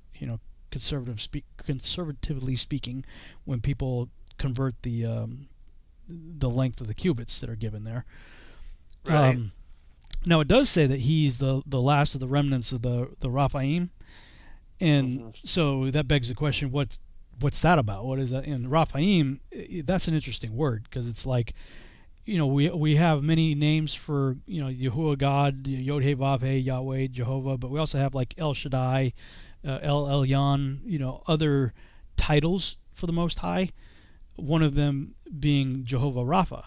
conservatively speaking, when people convert the length of the cubits that are given there. Right. Now it does say that he's the last of the remnants of the Raphaim, and so that begs the question: what's that about? What is that? And Raphaim, that's an interesting word, because it's like, we have many names for Yahuwah God, Yod He Vav He, Yahweh, Jehovah, but we also have like El Shaddai, El Elyon, other titles for the Most High. One of them being Jehovah Rapha,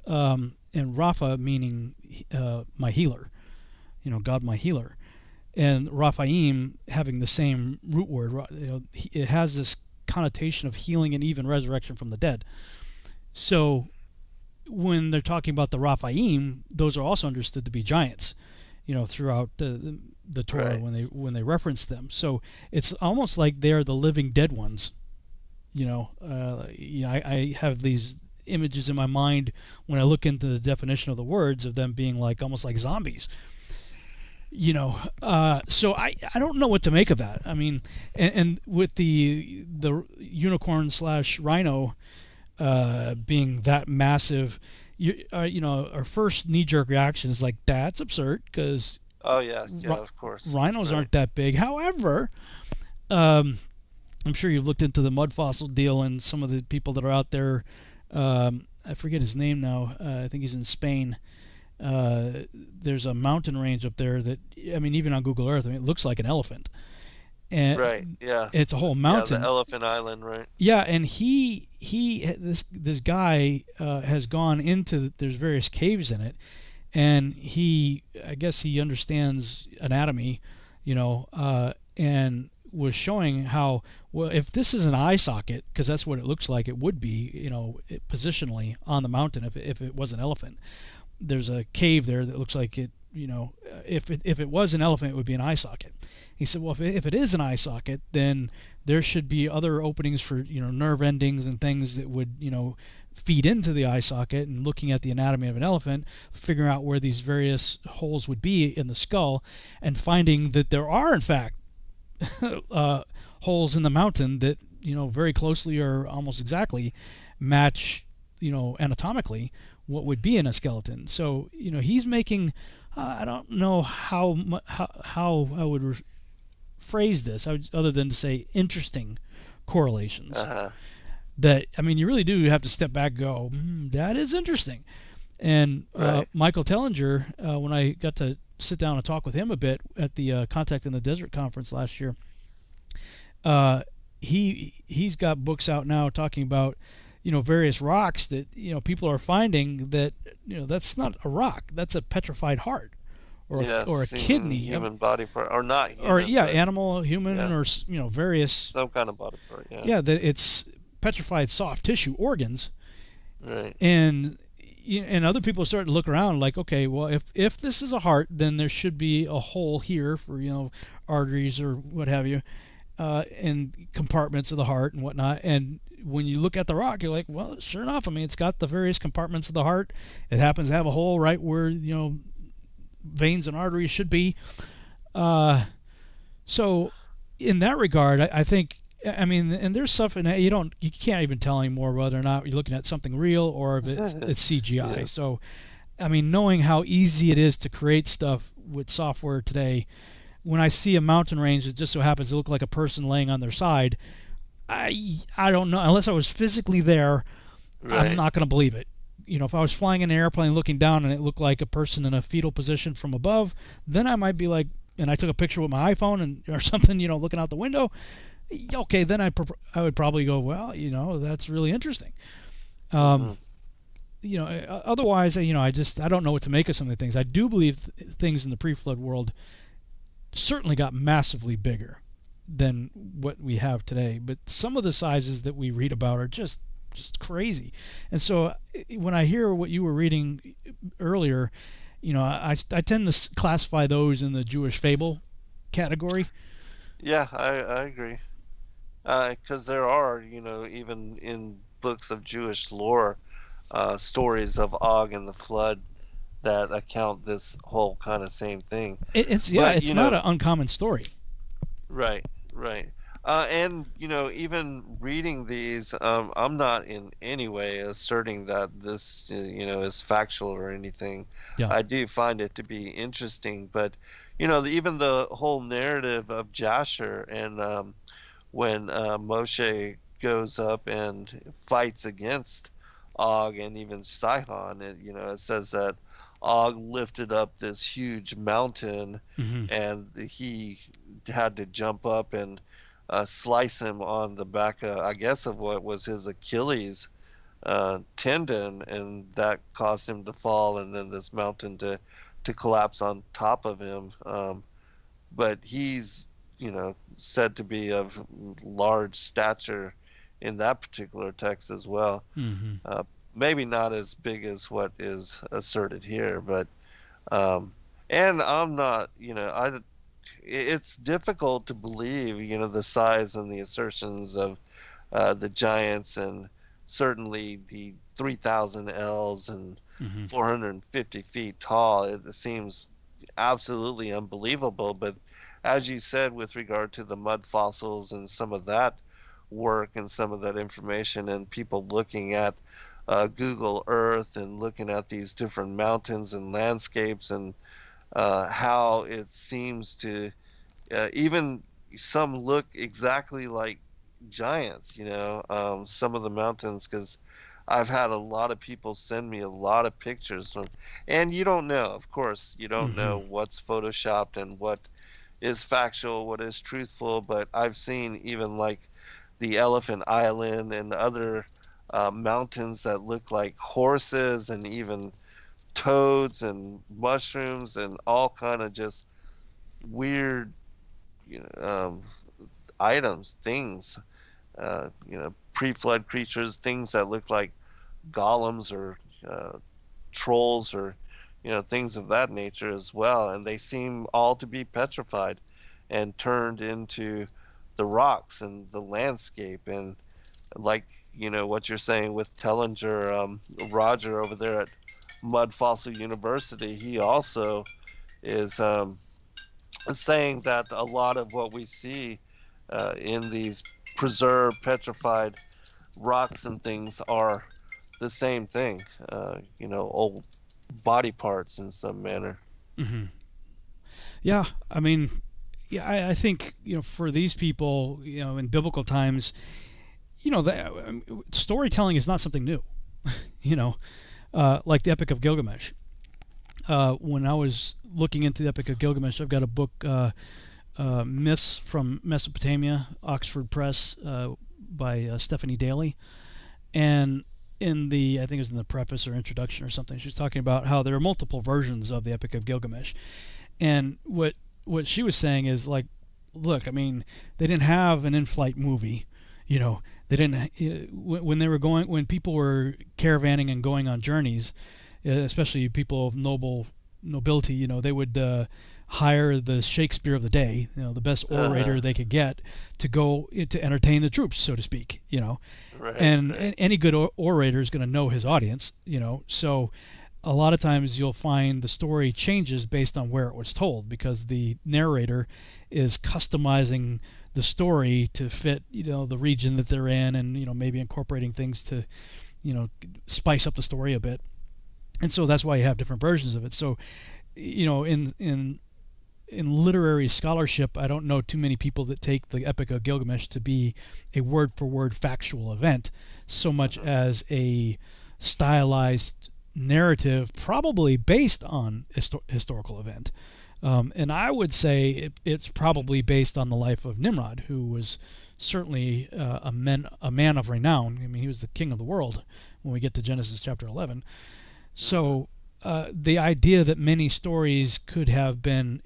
and Rapha meaning my healer, God my healer, and Raphaim having the same root word. It has this connotation of healing and even resurrection from the dead. So when they're talking about the Raphaim, those are also understood to be giants, throughout the Torah, right, when they reference them. So it's almost like they're the living dead ones. I have these images in my mind when I look into the definition of the words of them being like almost like zombies. So I don't know what to make of that. I mean, and with the unicorn / rhino being that massive, our first knee-jerk reaction is like, that's absurd, because of course, rhinos aren't that big. However, I'm sure you've looked into the mud fossil deal, and some of the people that are out there, I forget his name now, I think he's in Spain. There's a mountain range up there that, I mean, even on Google Earth, it looks like an elephant. And right, yeah. It's a whole mountain. Yeah, the Elephant Island, right? Yeah, and this guy has gone into, there's various caves in it, and I guess he understands anatomy, and was showing how, well, if this is an eye socket, because that's what it looks like it would be, positionally on the mountain if it was an elephant. There's a cave there that looks like it, if it was an elephant, it would be an eye socket. He said, well, if it is an eye socket, then there should be other openings for, nerve endings and things that would, feed into the eye socket, and looking at the anatomy of an elephant, figuring out where these various holes would be in the skull, and finding that there are, in fact, holes in the mountain that very closely or almost exactly match anatomically what would be in a skeleton. So he's making I don't know how I would phrase this other than to say interesting correlations. That, I mean, you really do have to step back and go, that is interesting. And right. Michael Tellinger, when I got to sit down and talk with him a bit at the Contact in the Desert conference last year. He's got books out now talking about, various rocks that, people are finding that, that's not a rock, that's a petrified heart, or a kidney, human body part, or not human, or animal, human, or various some kind of body part. Yeah, that it's petrified soft tissue organs, right? And other people start to look around like, okay, well, if this is a heart, then there should be a hole here for arteries or what have you, and compartments of the heart and whatnot. And when you look at the rock, you're like, well, sure enough, I mean, it's got the various compartments of the heart. It happens to have a hole right where veins and arteries should be. So in that regard, I think, I mean, and there's stuff in that you can't even tell anymore whether or not you're looking at something real or if it's CGI. Yeah. So, I mean, knowing how easy it is to create stuff with software today, when I see a mountain range that just so happens to look like a person laying on their side, I don't know, unless I was physically there, I'm not going to believe it. If I was flying in an airplane looking down and it looked like a person in a fetal position from above, then I might be like, and I took a picture with my iPhone or something, looking out the window. Okay, then I would probably go, well, that's really interesting. Otherwise, I don't know what to make of some of the things. I do believe things in the pre-flood world certainly got massively bigger than what we have today, but some of the sizes that we read about are just crazy. And so when I hear what you were reading earlier, I tend to classify those in the Jewish fable category. Yeah, I agree. Because there are, even in books of Jewish lore, stories of Og and the flood that account this whole kind of same thing. It's not an uncommon story. Right. And, even reading these, I'm not in any way asserting that this, is factual or anything. Yeah. I do find it to be interesting. But, even the whole narrative of Jasher and when Moshe goes up and fights against Og and even Sihon, it says that Og lifted up this huge mountain, and he had to jump up and slice him on the back, I guess, of what was his Achilles tendon, and that caused him to fall, and then this mountain to collapse on top of him. But he's, said to be of large stature in that particular text as well. Maybe not as big as what is asserted here, but and I'm not, it's difficult to believe, the size and the assertions of the giants, and certainly the 3,000 ells and 450 feet tall. It seems absolutely unbelievable. But as you said, with regard to the mud fossils and some of that work and some of that information, and people looking at Google Earth and looking at these different mountains and landscapes, and how it seems to even some look exactly like giants, some of the mountains, because I've had a lot of people send me a lot of pictures from, and you don't know, of course, you don't know what's photoshopped and what is factual, what is truthful, but I've seen even like the Elephant Island and other mountains that look like horses, and even toads and mushrooms and all kind of just weird items, things, pre-flood creatures, things that look like golems or trolls, or things of that nature as well, and they seem all to be petrified and turned into the rocks and the landscape. And like what you're saying with Tellinger, Roger over there at Mud Fossil University, he also is saying that a lot of what we see in these preserved petrified rocks and things are the same thing, old body parts in some manner. Yeah, I mean, I think for these people, in biblical times, storytelling is not something new. Like the Epic of Gilgamesh. when I was looking into the Epic of Gilgamesh, I've got a book, Myths from Mesopotamia, Oxford Press, by Stephanie Daly. And in the, I think it was in the preface or introduction or something, she's talking about how there are multiple versions of the Epic of Gilgamesh. And what she was saying is, like, look, I mean, they didn't have an in-flight movie, you know. They didn't, when people were caravanning and going on journeys, especially people of nobility, you know, they would hire the Shakespeare of the day, you know, the best orator they could get to go to entertain the troops, so to speak, you know. Right, and any good orator is going to know his audience, you know. So a lot of times you'll find the story changes based on where it was told, because the narrator is customizing the story to fit, you know, the region that they're in, and, you know, maybe incorporating things to, you know, spice up the story a bit. And so that's why you have different versions of it. So, you know, in literary scholarship, I don't know too many people that take the Epic of Gilgamesh to be a word-for-word factual event, so much as a stylized narrative, probably based on historical event. And I would say it's probably based on the life of Nimrod, who was certainly a man of renown. I mean, he was the king of the world when we get to Genesis chapter 11. So the idea that many stories could have been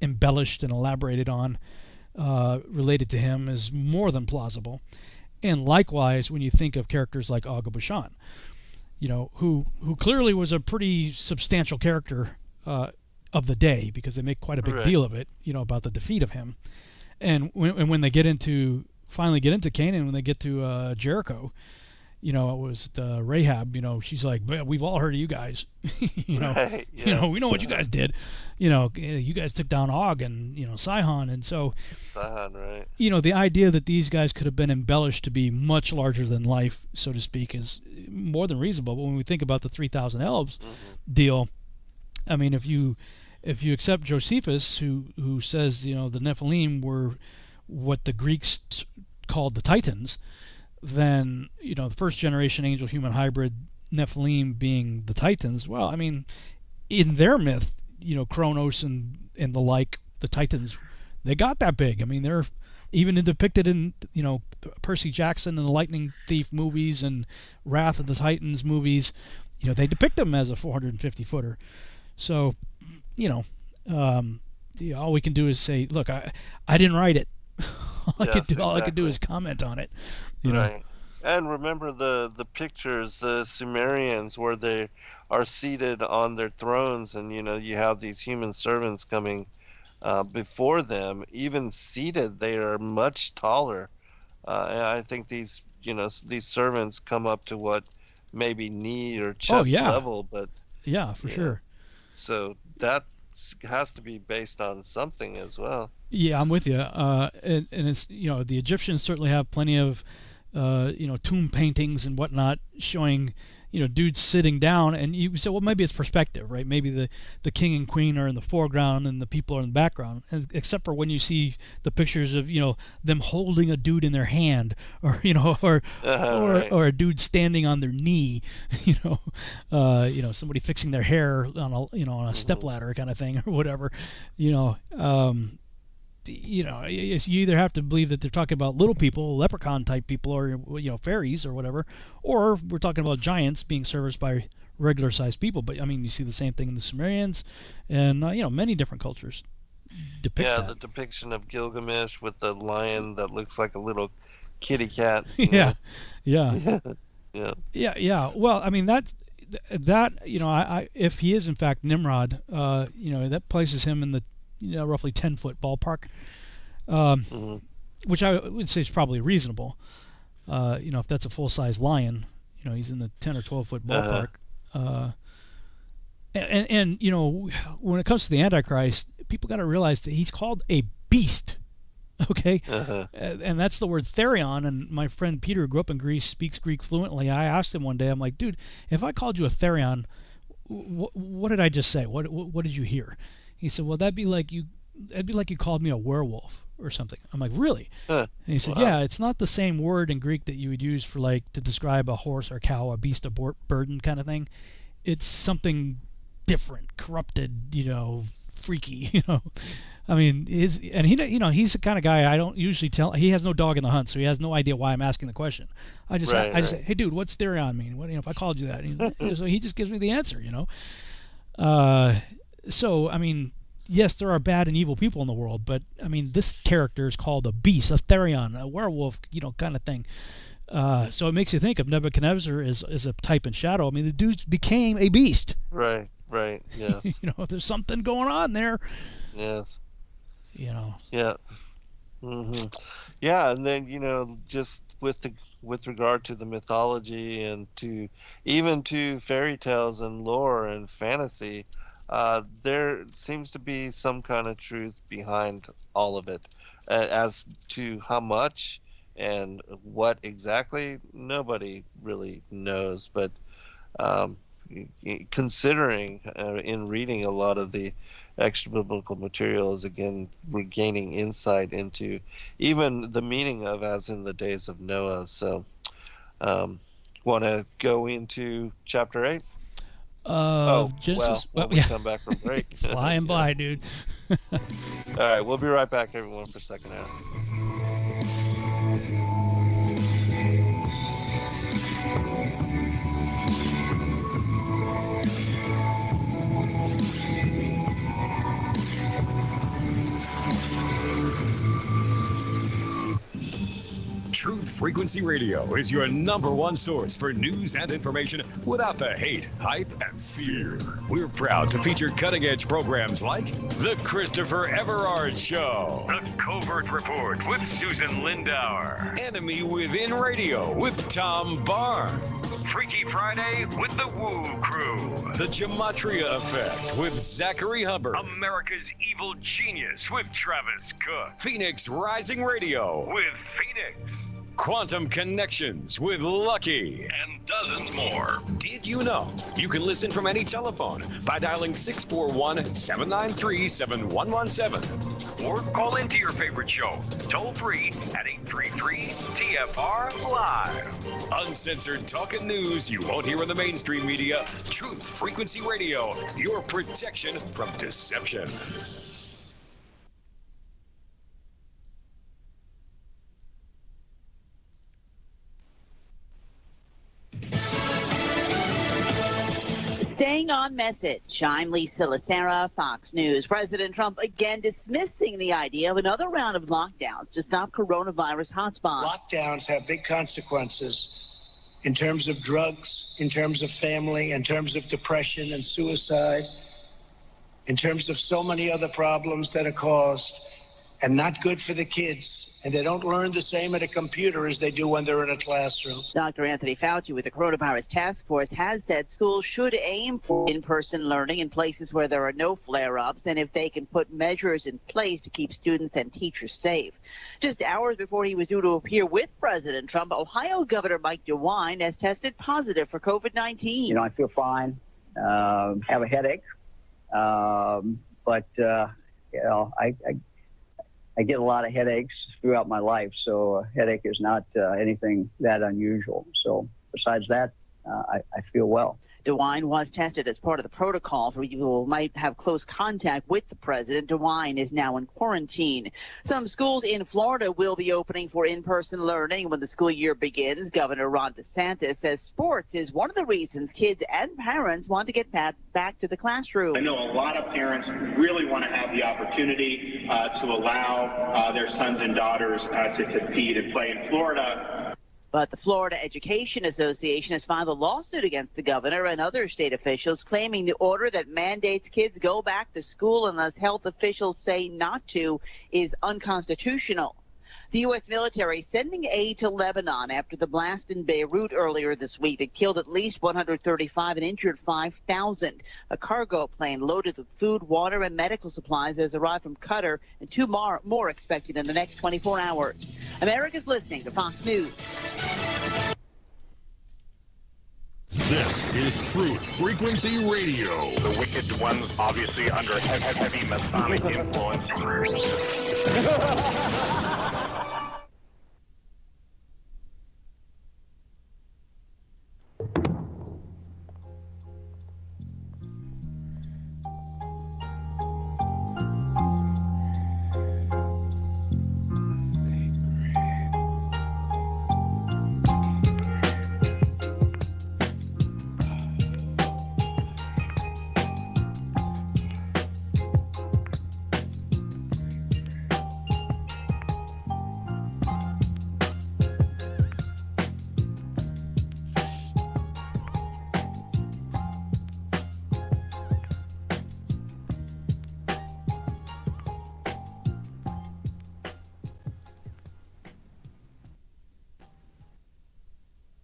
embellished and elaborated on related to him is more than plausible. And likewise, when you think of characters like Og of Bashan, you know, who clearly was a pretty substantial character of the day, because they make quite a big deal of it, you know, about the defeat of him. And when they finally get into Canaan, when they get to Jericho, you know, it was Rahab, you know, she's like, we've all heard of you guys, you know, you know, we know what you guys did, you know, you guys took down Og and, you know, Sihon. And so, you know, the idea that these guys could have been embellished to be much larger than life, so to speak, is more than reasonable. But when we think about the 3,000 elves deal, I mean, if you accept Josephus, who says, you know, the Nephilim were what the Greeks called the Titans, then, you know, the first generation angel-human hybrid Nephilim being the Titans, well, I mean, in their myth, you know, Kronos and the like, the Titans, they got that big. I mean, they're even depicted in, you know, Percy Jackson and the Lightning Thief movies and Wrath of the Titans movies. You know, they depict them as a 450-footer. So, you know, all we can do is say, look, I didn't write it. All I could do is comment on it. You know? And remember the pictures, the Sumerians, where they are seated on their thrones, and, you know, you have these human servants coming before them. Even seated, they are much taller. And I think these servants come up to what, maybe knee or chest level, but for sure. So that has to be based on something as well. Yeah, I'm with you. And it's, you know, the Egyptians certainly have plenty of, you know, tomb paintings and whatnot showing, you know, dudes sitting down. And you say, well, maybe it's perspective, right? Maybe the king and queen are in the foreground and the people are in the background. And except for when you see the pictures of, you know, them holding a dude in their hand, or, you know, or a dude standing on their knee, you know, somebody fixing their hair on a stepladder kind of thing or whatever, you know. You know, you either have to believe that they're talking about little people, leprechaun type people, or, you know, fairies or whatever, or we're talking about giants being serviced by regular sized people. But I mean, you see the same thing in the Sumerians, and you know, many different cultures depict that. The depiction of Gilgamesh with the lion that looks like a little kitty cat. Yeah. Well, I mean, that you know, I if he is in fact Nimrod, you know, that places him in the, you know, roughly 10-foot ballpark, which I would say is probably reasonable. You know, if that's a full-size lion, you know, he's in the 10 or 12-foot ballpark. And you know, when it comes to the Antichrist, people got to realize that he's called a beast. Okay, and that's the word therion. And my friend Peter, who grew up in Greece, speaks Greek fluently. I asked him one day, I'm like, dude, if I called you a therion, what did I just say? What did you hear? He said, well, that'd be like you called me a werewolf or something. I'm like, really? And he said, yeah, it's not the same word in Greek that you would use for, like, to describe a horse or cow, a beast of burden kind of thing. It's something different, corrupted, freaky, I mean, he's the kind of guy I don't usually tell. He has no dog in the hunt, so he has no idea why I'm asking the question. I just say, hey, dude, what's therion mean? What, if I called you that, so he just gives me the answer, So I mean, yes, there are bad and evil people in the world, but I mean, this character is called a beast, a therion, a werewolf, kind of thing. So it makes you think of Nebuchadnezzar as a type and shadow. I mean, the dude became a beast. Right. Yes. There's something going on there. Yes. Yeah. Mm-hmm. Yeah, and then just with regard to the mythology and even to fairy tales and lore and fantasy, there seems to be some kind of truth behind all of it. As to how much and what exactly, nobody really knows. But considering in reading a lot of the extra biblical materials, again, we're gaining insight into even the meaning of as in the days of Noah. So want to go into chapter 8? Genesis. When we come back from break. Flying by, dude. All right, we'll be right back, everyone, for second half. Truth Frequency Radio is your #1 source for news and information without the hate, hype, and fear. We're proud to feature cutting-edge programs like The Christopher Everard Show, The Covert Report with Susan Lindauer, Enemy Within Radio with Tom Barnes, Freaky Friday with The Woo Crew, The Gematria Effect with Zachary Hubbard, America's Evil Genius with Travis Cook, Phoenix Rising Radio with Phoenix, Quantum Connections with Lucky, and dozens more. Did you know you can listen from any telephone by dialing 641-793-7117 or call into your favorite show toll free at 833-TFR Live. Uncensored talk and news you won't hear in the mainstream media. Truth Frequency Radio, your protection from deception. Staying on message, I'm Lisa Lacera, Fox News. President Trump again dismissing the idea of another round of lockdowns to stop coronavirus hotspots. Lockdowns have big consequences in terms of drugs, in terms of family, in terms of depression and suicide, in terms of so many other problems that are caused and not good for the kids. And they don't learn the same at a computer as they do when they're in a classroom. Dr. Anthony Fauci with the Coronavirus Task Force has said schools should aim for in-person learning in places where there are no flare-ups and if they can put measures in place to keep students and teachers safe. Just hours before he was due to appear with President Trump, Ohio Governor Mike DeWine has tested positive for COVID-19. I feel fine, have a headache, but I get a lot of headaches throughout my life, so a headache is not anything that unusual. So besides that, I feel well. DeWine was tested as part of the protocol for people who might have close contact with the president. DeWine is now in quarantine. Some schools in Florida will be opening for in-person learning when the school year begins. Governor Ron DeSantis says sports is one of the reasons kids and parents want to get back to the classroom. I know a lot of parents really want to have the opportunity to allow their sons and daughters to compete and play in Florida. But the Florida Education Association has filed a lawsuit against the governor and other state officials, claiming the order that mandates kids go back to school unless health officials say not to is unconstitutional. The U.S. military sending aid to Lebanon after the blast in Beirut earlier this week that killed at least 135 and injured 5,000. A cargo plane loaded with food, water, and medical supplies has arrived from Qatar, and two more expected in the next 24 hours. America's listening to Fox News. This is Truth Frequency Radio. The wicked ones obviously under heavy Masonic influence.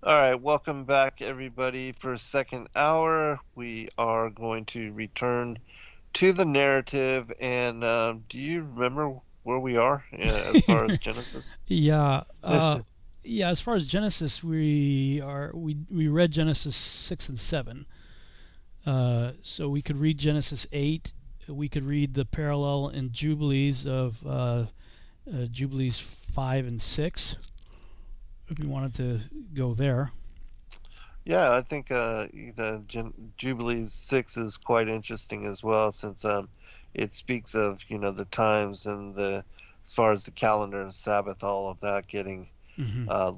All right, welcome back, everybody, for second hour. We are going to return to the narrative, and do you remember where we are as far as Genesis? Yeah. Yeah, as far as Genesis, we read Genesis 6 and 7. So we could read Genesis 8. We could read the parallel in Jubilees of Jubilees 5 and 6 if we wanted to go there. Yeah, I think the Jubilees 6 is quite interesting as well, since it speaks of, the times and as far as the calendar and Sabbath, all of that getting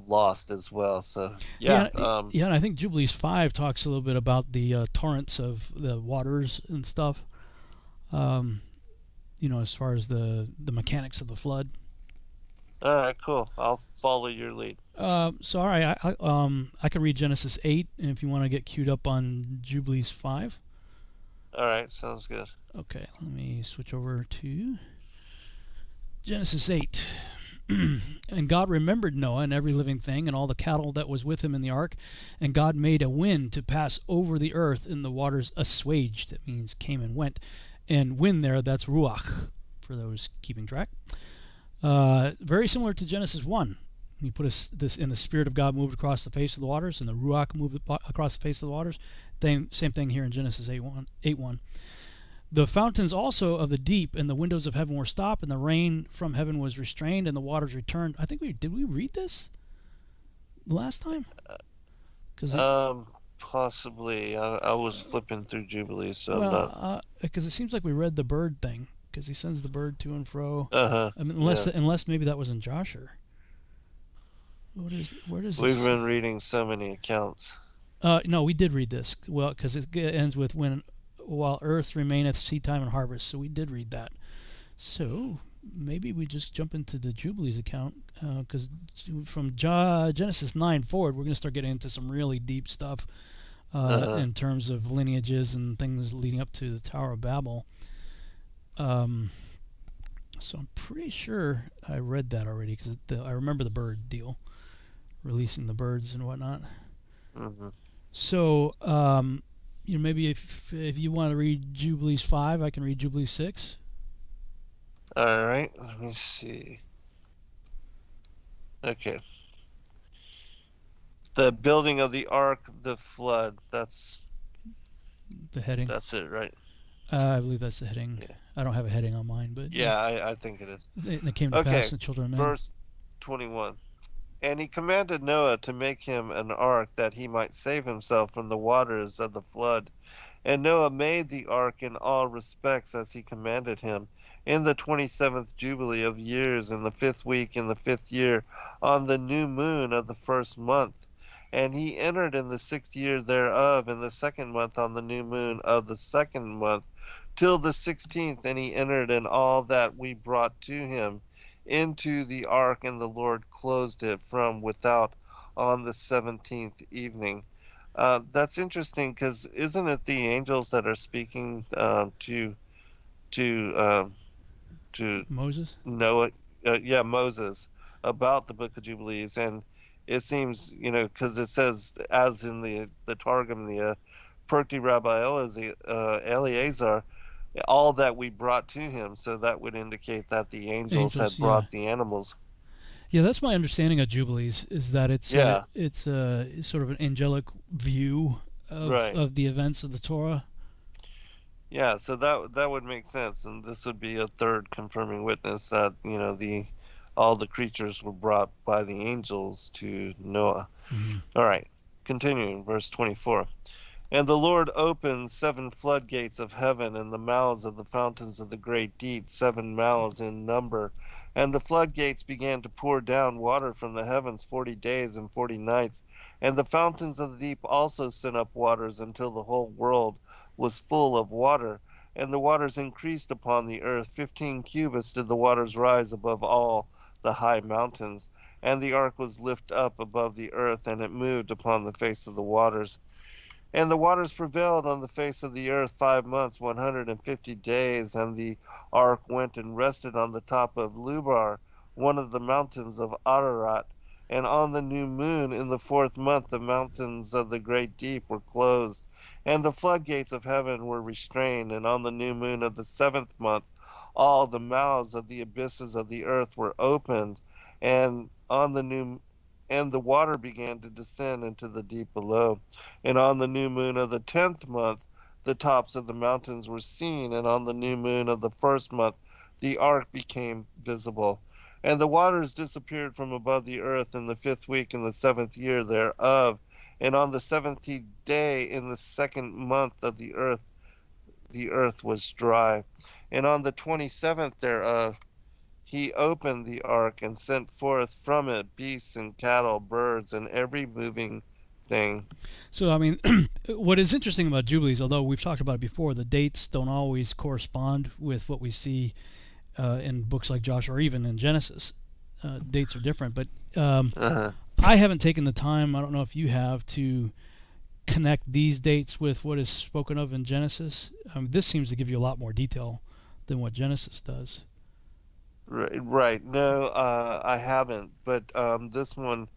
lost as well. So yeah, and I think Jubilees 5 talks a little bit about the torrents of the waters and stuff. As far as the mechanics of the flood. All right, cool. I'll follow your lead. So all right, I can read Genesis 8, and if you want to get queued up on Jubilees 5. All right, sounds good. Okay, let me switch over to Genesis 8. And God remembered Noah and every living thing and all the cattle that was with him in the ark. And God made a wind to pass over the earth, and the waters assuaged. That means came and went. And wind there, that's ruach, for those keeping track. Very similar to Genesis 1. He put this in the Spirit of God moved across the face of the waters, and the ruach moved across the face of the waters. Same thing here in Genesis 8:1. The fountains also of the deep and the windows of heaven were stopped, and the rain from heaven was restrained, and the waters returned. I think did we read this last time? Possibly. I was flipping through Jubilees, so because it seems like we read the bird thing, because he sends the bird to and fro. I mean, unless maybe that was in Joshua. Where does We've this? been reading so many accounts. No, we did read this. Well, because it ends with while earth remaineth, seedtime and harvest. So we did read that. So maybe we just jump into the Jubilees account, because from Genesis 9 forward, we're going to start getting into some really deep stuff in terms of lineages and things leading up to the Tower of Babel. So I'm pretty sure I read that already, because I remember the bird deal, releasing the birds and whatnot. Mm-hmm. So maybe if you want to read Jubilees 5, I can read Jubilees 6. All right, let me see. Okay. The building of the ark, the flood. That's the heading. That's it, right? I believe that's the heading. Yeah. I don't have a heading on mine, but yeah, I think it is. And it came to pass the children of men. Verse 21. And he commanded Noah to make him an ark, that he might save himself from the waters of the flood. And Noah made the ark in all respects as he commanded him. In the 27th Jubilee of years, in the 5th week, in the 5th year, on the new moon of the 1st month. And he entered in the 6th year thereof, in the 2nd month, on the new moon of the 2nd month, till the 16th. And he entered in all that we brought to him into the ark, and the Lord closed it from without on the 17th evening. That's interesting, because isn't it the angels that are speaking to Moses? Noah, Moses, about the Book of Jubilees? And it seems, because it says, as in the Targum, the Perkti Rabbi Eleazar, all that we brought to him. So that would indicate that the angels had brought the animals. Yeah, that's my understanding of Jubilees, is that it's sort of an angelic view of the events of the Torah. Yeah, so that would make sense, and this would be a third confirming witness that all the creatures were brought by the angels to Noah. Mm-hmm. All right, continuing, verse 24. And the Lord opened 7 floodgates of heaven, and the mouths of the fountains of the great deep, 7 mouths in number. And the floodgates began to pour down water from the heavens 40 days and 40 nights. And the fountains of the deep also sent up waters until the whole world was full of water. And the waters increased upon the earth. 15 cubits did the waters rise above all the high mountains. And the ark was lifted up above the earth, and it moved upon the face of the waters. And the waters prevailed on the face of the earth 5 months, 150 days. And the ark went and rested on the top of Lubar, one of the mountains of Ararat. And on the new moon in the 4th month, the mountains of the great deep were closed, and the floodgates of heaven were restrained. And on the new moon of the 7th month, all the mouths of the abysses of the earth were opened, and the water began to descend into the deep below. And on the new moon of the 10th month, the tops of the mountains were seen, and on the new moon of the 1st month, the ark became visible. And the waters disappeared from above the earth in the 5th week in the 7th year thereof. And on the 17th day in the 2nd month of the earth was dry. And on the 27th thereof, he opened the ark and sent forth from it beasts and cattle, birds, and every moving thing. So, I mean, what is interesting about Jubilees, although we've talked about it before, the dates don't always correspond with what we see in books like Joshua or even in Genesis. Dates are different, but I haven't taken the time, I don't know if you have, to connect these dates with what is spoken of in Genesis. This seems to give you a lot more detail than what Genesis does. Right. No, I haven't, but this one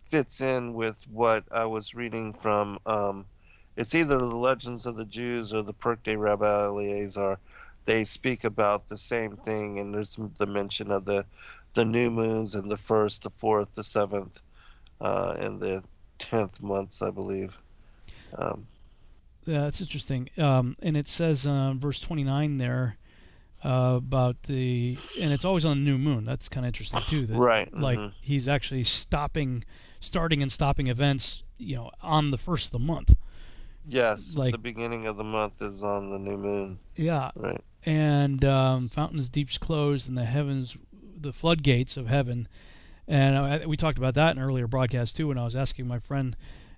fits in with what I was reading from, it's either the Legends of the Jews or the Pirkei Rabbi Eliezer. They speak about the same thing, and there's the mention of the new moons in the 1st, the 4th, the 7th, and the 10th months, I believe. Yeah, that's interesting. And it says verse 29 there about and it's always on the new moon. That's kind of interesting too. That, right. Like he's actually starting and stopping events, on the 1st of the month. Yes, like the beginning of the month is on the new moon. Yeah. Right. And fountains deeps closed, and the floodgates of heaven. And we talked about that in an earlier broadcast too, when I was asking my friend,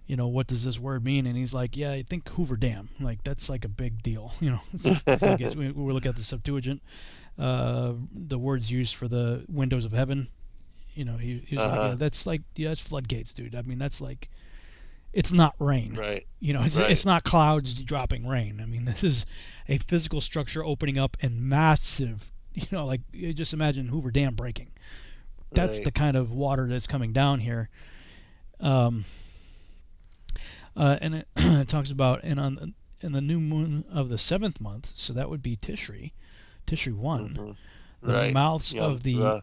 what does this word mean? And he's like, yeah, I think Hoover Dam. Like, that's like a big deal. Floodgates. We were looking at the Septuagint, the words used for the windows of heaven. He was like, yeah, that's like, yeah, that's floodgates, dude. I mean, that's like, it's not rain. Right. It's not clouds dropping rain. I mean, this is a physical structure opening up and massive, like you just imagine Hoover Dam breaking. That's the kind of water that's coming down here. And it talks about, in the new moon of the 7th month, so that would be Tishri 1, the mouths of the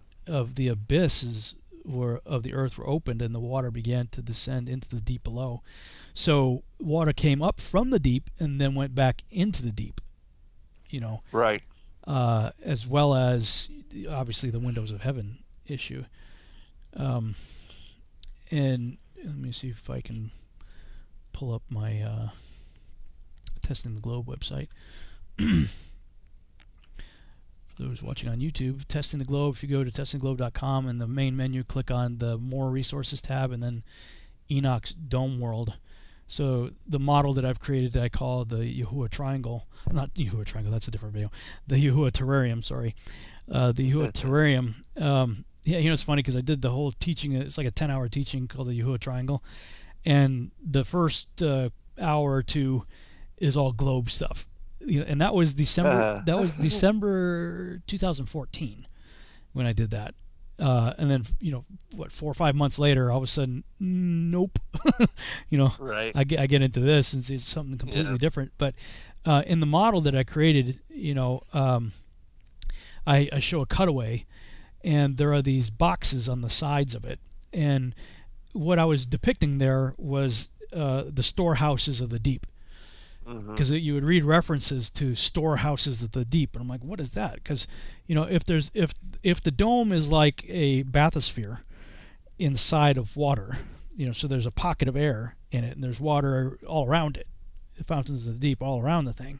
abysses of the earth were opened, and the water began to descend into the deep below. So water came up from the deep and then went back into the deep. Right. As well as obviously the windows of heaven issue. And let me see if I can pull up my Testing the Globe website. For those watching on YouTube, Testing the Globe, if you go to testingtheglobe.com, in the main menu, click on the More Resources tab, and then Enoch's Dome World. So the model that I've created, I call the Yahuwah Triangle. Not Yahuwah Triangle, that's a different video. The Yahuwah Terrarium, sorry. The Yahuwah Terrarium. Yeah, it's funny because I did the whole teaching. It's like a 10-hour teaching called the Yahuwah Triangle. And the first hour or two is all globe stuff. And that was December. That was December 2014 when I did that. And then 4 or 5 months later, all of a sudden, nope. Right. I get into this and it's something completely different. But in the model that I created, I show a cutaway, and there are these boxes on the sides of it. And what I was depicting there was the storehouses of the deep. Because you would read references to storehouses of the deep, and I'm like, what is that? Because if the dome is like a bathysphere inside of water, so there's a pocket of air in it, and there's water all around it, the fountains of the deep all around the thing,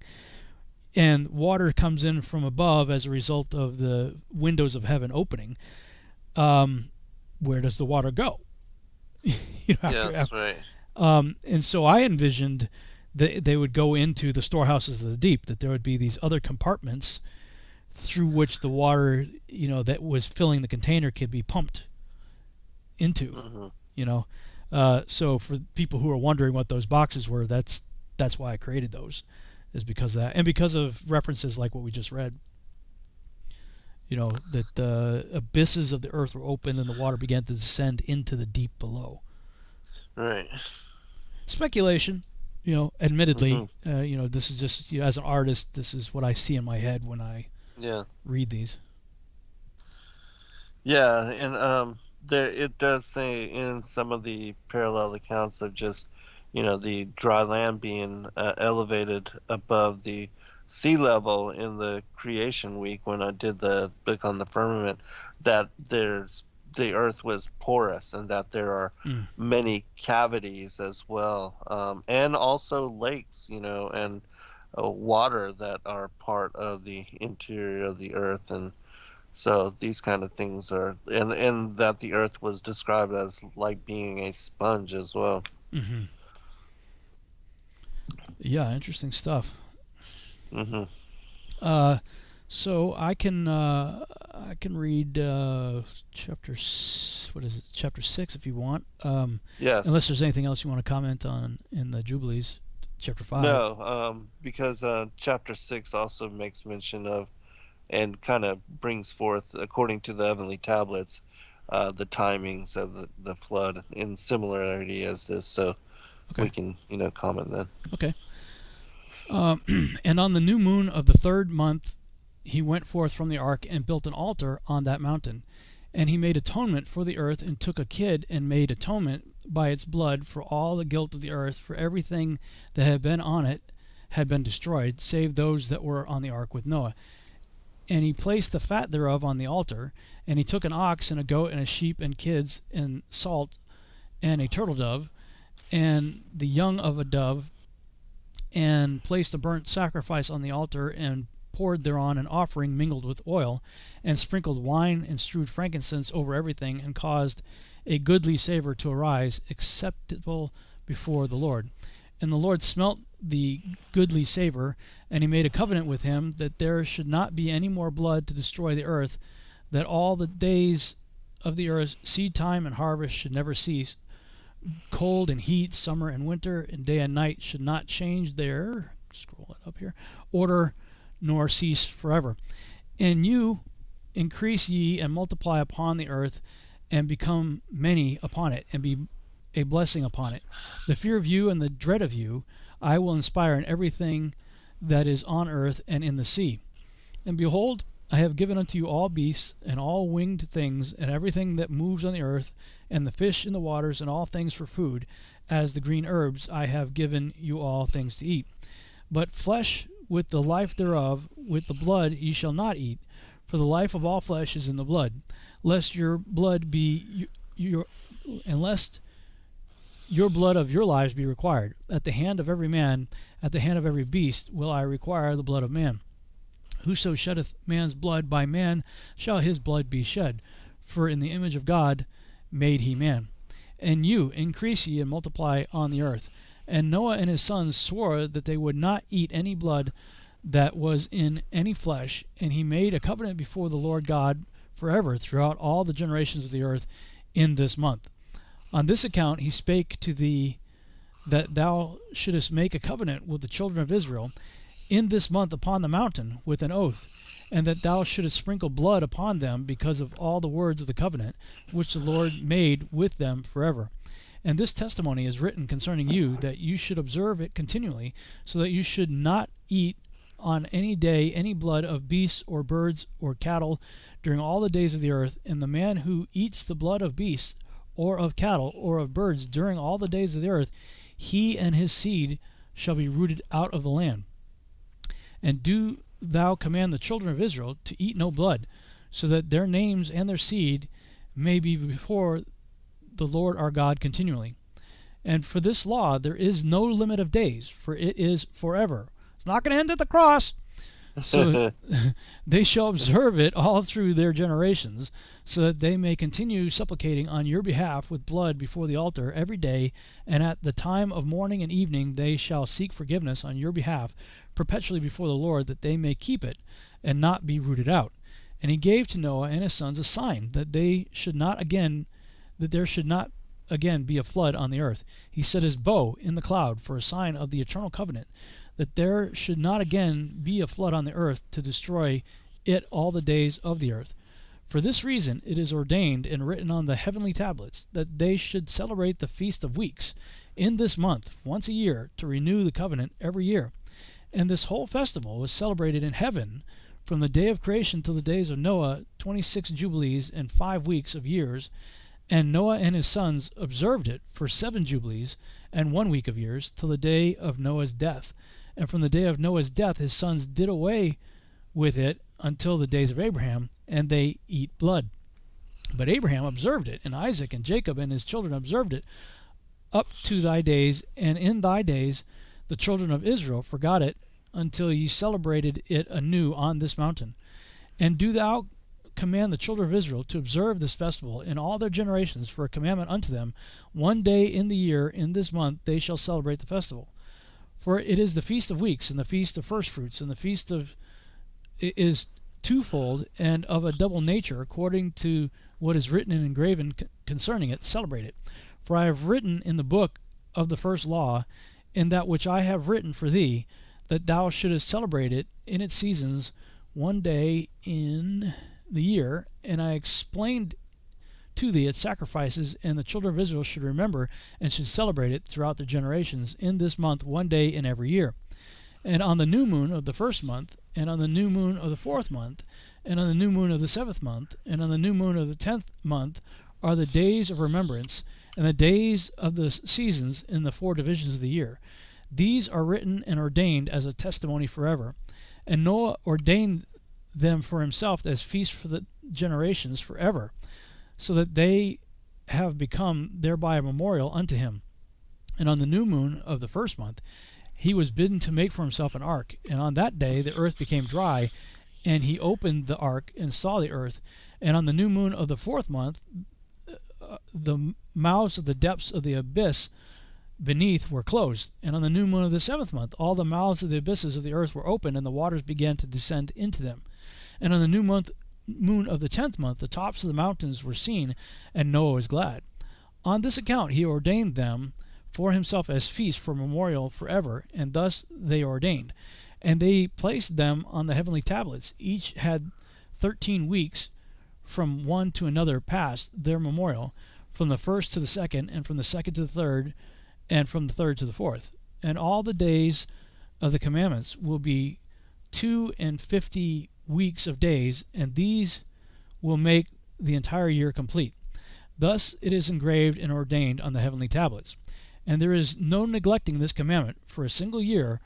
and water comes in from above as a result of the windows of heaven opening. Where does the water go? Right. And so I envisioned they would go into the storehouses of the deep, that there would be these other compartments through which the water, that was filling the container could be pumped into, So for people who are wondering what those boxes were, that's why I created those, is because of that, and because of references like what we just read. that the abysses of the earth were opened and the water began to descend into the deep below. Right. Speculation, admittedly, this is just, as an artist, this is what I see in my head when I read these. Yeah, and it does say in some of the parallel accounts of just, the dry land being elevated above the sea level in the creation week when I did the book on the firmament, that the earth was porous and that there are many cavities as well, and also lakes, and water that are part of the interior of the earth. And so these kind of things are, and that the earth was described as like being a sponge as well. Mm-hmm. Yeah, interesting stuff. Mm-hmm. So I can read chapter 6 if you want. Yes. Unless there's anything else you want to comment on in the Jubilees, chapter 5. No, because chapter 6 also makes mention of, and kind of brings forth, according to the heavenly tablets, the timings of the flood in similarity as this. So we can, comment then. Okay. And on the new moon of the 3rd month, he went forth from the ark and built an altar on that mountain. And he made atonement for the earth and took a kid and made atonement by its blood for all the guilt of the earth, for everything that had been on it had been destroyed, save those that were on the ark with Noah. And he placed the fat thereof on the altar, and he took an ox and a goat and a sheep and kids and salt and a turtle dove and the young of a dove, and placed a burnt sacrifice on the altar, and poured thereon an offering mingled with oil, and sprinkled wine and strewed frankincense over everything, and caused a goodly savor to arise, acceptable before the Lord. And the Lord smelt the goodly savor, and he made a covenant with him that there should not be any more blood to destroy the earth, that all the days of the earth, seed time and harvest, should never cease. Cold and heat, summer and winter, and day and night should not change their, scroll it up here, order, nor cease forever. And you increase ye and multiply upon the earth, and become many upon it, and be a blessing upon it. The fear of you and the dread of you I will inspire in everything that is on earth and in the sea. And behold, I have given unto you all beasts, and all winged things, and everything that moves on the earth, and the fish in the waters, and all things for food. As the green herbs I have given you all things to eat. But flesh with the life thereof, with the blood ye shall not eat, for the life of all flesh is in the blood. Lest your blood be and lest your blood of your lives be required. At the hand of every man, at the hand of every beast, will I require the blood of man. Whoso sheddeth man's blood, by man shall his blood be shed. For in the image of God made he man. And you increase ye and multiply on the earth. And Noah and his sons swore that they would not eat any blood that was in any flesh. And he made a covenant before the Lord God forever throughout all the generations of the earth in this month. On this account he spake to thee that thou shouldest make a covenant with the children of Israel in this month upon the mountain with an oath, and that thou shouldest sprinkle blood upon them because of all the words of the covenant which the Lord made with them forever. And this testimony is written concerning you, that you should observe it continually, so that you should not eat on any day any blood of beasts or birds or cattle during all the days of the earth. And the man who eats the blood of beasts or of cattle or of birds during all the days of the earth, he and his seed shall be rooted out of the land. And do thou command the children of Israel to eat no blood, so that their names and their seed may be before the Lord our God continually. And for this law there is no limit of days, for it is forever. It's not going to end at the cross. So they shall observe it all through their generations, so that they may continue supplicating on your behalf with blood before the altar every day, and at the time of morning and evening they shall seek forgiveness on your behalf perpetually before the Lord, that they may keep it and not be rooted out. And he gave to Noah and his sons a sign that there should not again be a flood on the earth. He set his bow in the cloud for a sign of the eternal covenant, that there should not again be a flood on the earth to destroy it all the days of the earth. For this reason it is ordained and written on the heavenly tablets that they should celebrate the Feast of Weeks in this month once a year, to renew the covenant every year. And this whole festival was celebrated in heaven from the day of creation till the days of Noah, 26 jubilees and 5 weeks of years. And Noah and his sons observed it for 7 jubilees and 1 week of years, till the day of Noah's death. And from the day of Noah's death his sons did away with it until the days of Abraham, and they eat blood. But Abraham observed it, and Isaac and Jacob and his children observed it up to thy days, and in thy days the children of Israel forgot it until ye celebrated it anew on this mountain. And do thou command the children of Israel to observe this festival in all their generations for a commandment unto them. 1 day in the year, in this month, they shall celebrate the festival. For it is the Feast of Weeks, and the Feast of First Fruits, and the Feast of it is twofold and of a double nature, according to what is written and engraven concerning it. Celebrate it. For I have written in the book of the first law, in that which I have written for thee, that thou shouldest celebrate it in its seasons 1 day in the year. And I explained to thee its sacrifices, and the children of Israel should remember and should celebrate it throughout their generations in this month 1 day in every year. And on the new moon of the first month, and on the new moon of the 4th month, and on the new moon of the 7th month, and on the new moon of the 10th month are the days of remembrance, and the days of the seasons in the 4 divisions of the year. These are written and ordained as a testimony forever. And Noah ordained them for himself as feasts for the generations forever, so that they have become thereby a memorial unto him. And on the new moon of the 1st month he was bidden to make for himself an ark, and on that day the earth became dry, and he opened the ark and saw the earth. And on the new moon of the 4th month the mouths of the depths of the abyss beneath were closed. And on the new moon of the 7th month all the mouths of the abysses of the earth were opened, and the waters began to descend into them. And on the new moon of the 10th month the tops of the mountains were seen, and Noah was glad. On this account he ordained them for himself as feasts for memorial forever, and thus they ordained. And they placed them on the heavenly tablets. Each had 13 weeks from one to another past their memorial, from the first to the second, and from the second to the third, and from the third to the fourth. And all the days of the commandments will be 52 weeks of days, and these will make the entire year complete. Thus it is engraved and ordained on the heavenly tablets. And there is no neglecting this commandment for a single year,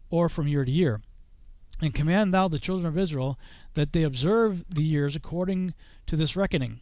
or from year to year. And command thou the children of Israel that they observe the years according to this reckoning,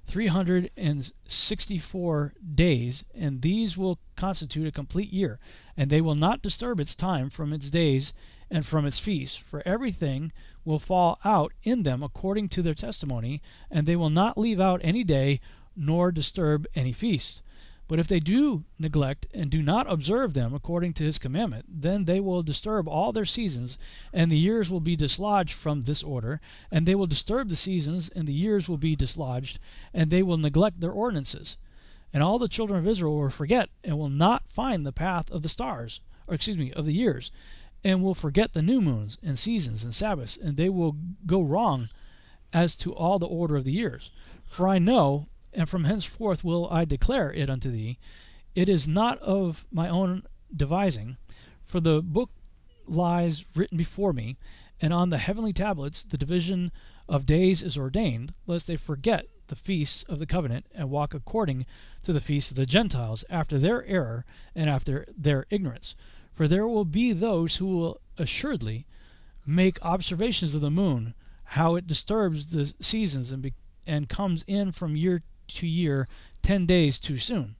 364 days, and these will constitute a complete year. And they will not disturb its time from its days and from its feasts, for everything will fall out in them according to their testimony, and they will not leave out any day nor disturb any feast. But if they do neglect and do not observe them according to his commandment, then they will disturb all their seasons, and the years will be dislodged from this order, and they will disturb the seasons, and the years will be dislodged, and they will neglect their ordinances. And all the children of Israel will forget, and will not find the path of the stars, of the years, and will forget the new moons and seasons and Sabbaths, and they will go wrong as to all the order of the years. For I know, and from henceforth will I declare it unto thee, it is not of my own devising, for the book lies written before me, and on the heavenly tablets the division of days is ordained, lest they forget the feasts of the covenant, and walk according to the feasts of the Gentiles, after their error and after their ignorance. For there will be those who will assuredly make observations of the moon, how it disturbs the seasons, and comes in from year to year 10 days too soon.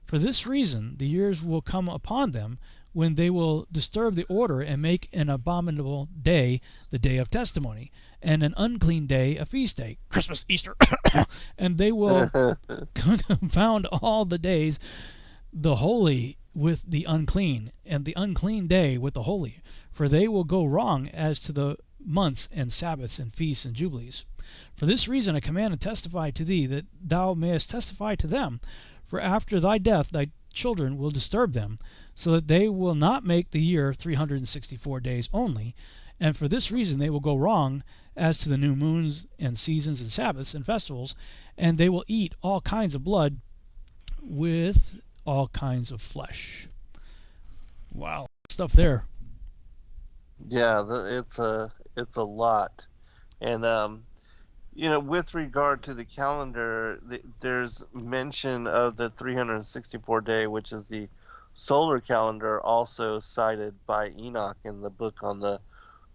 For this reason the years will come upon them, when they will disturb the order, and make an abominable day the day of testimony, and an unclean day a feast day, Christmas, Easter, and they will confound all the days, the holy with the unclean, and the unclean day with the holy. For they will go wrong as to the months and Sabbaths and feasts and jubilees. For this reason I command and testify to thee, that thou mayest testify to them. For after thy death thy children will disturb them, so that they will not make the year 364 days only. And for this reason they will go wrong as to the new moons and seasons and Sabbaths and festivals, and they will eat all kinds of blood with all kinds of flesh. Wow, stuff there. Yeah, it's a lot, and with regard to the calendar, there's mention of the 364 day, which is the solar calendar, also cited by Enoch in the book on the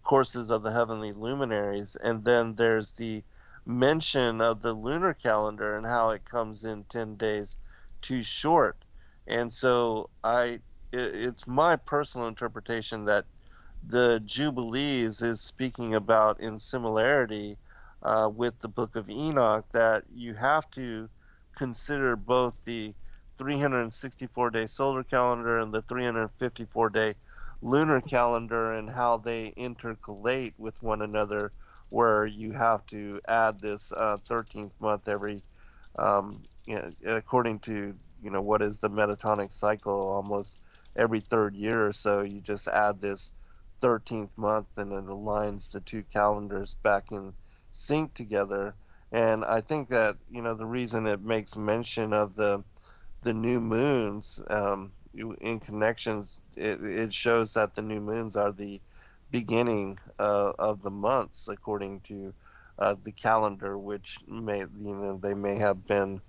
courses of the heavenly luminaries, and then there's the mention of the lunar calendar and how it comes in 10 days too short. And so it's my personal interpretation that the Jubilees is speaking about, in similarity with the book of Enoch, that you have to consider both the 364-day solar calendar and the 354-day lunar calendar and how they intercalate with one another, where you have to add this 13th month every, according to, what is the metatonic cycle, almost every third year or so, you just add this 13th month and it aligns the two calendars back in sync together. And I think that, the reason it makes mention of the new moons in connections, it shows that the new moons are the beginning of the months according to the calendar, which they may have been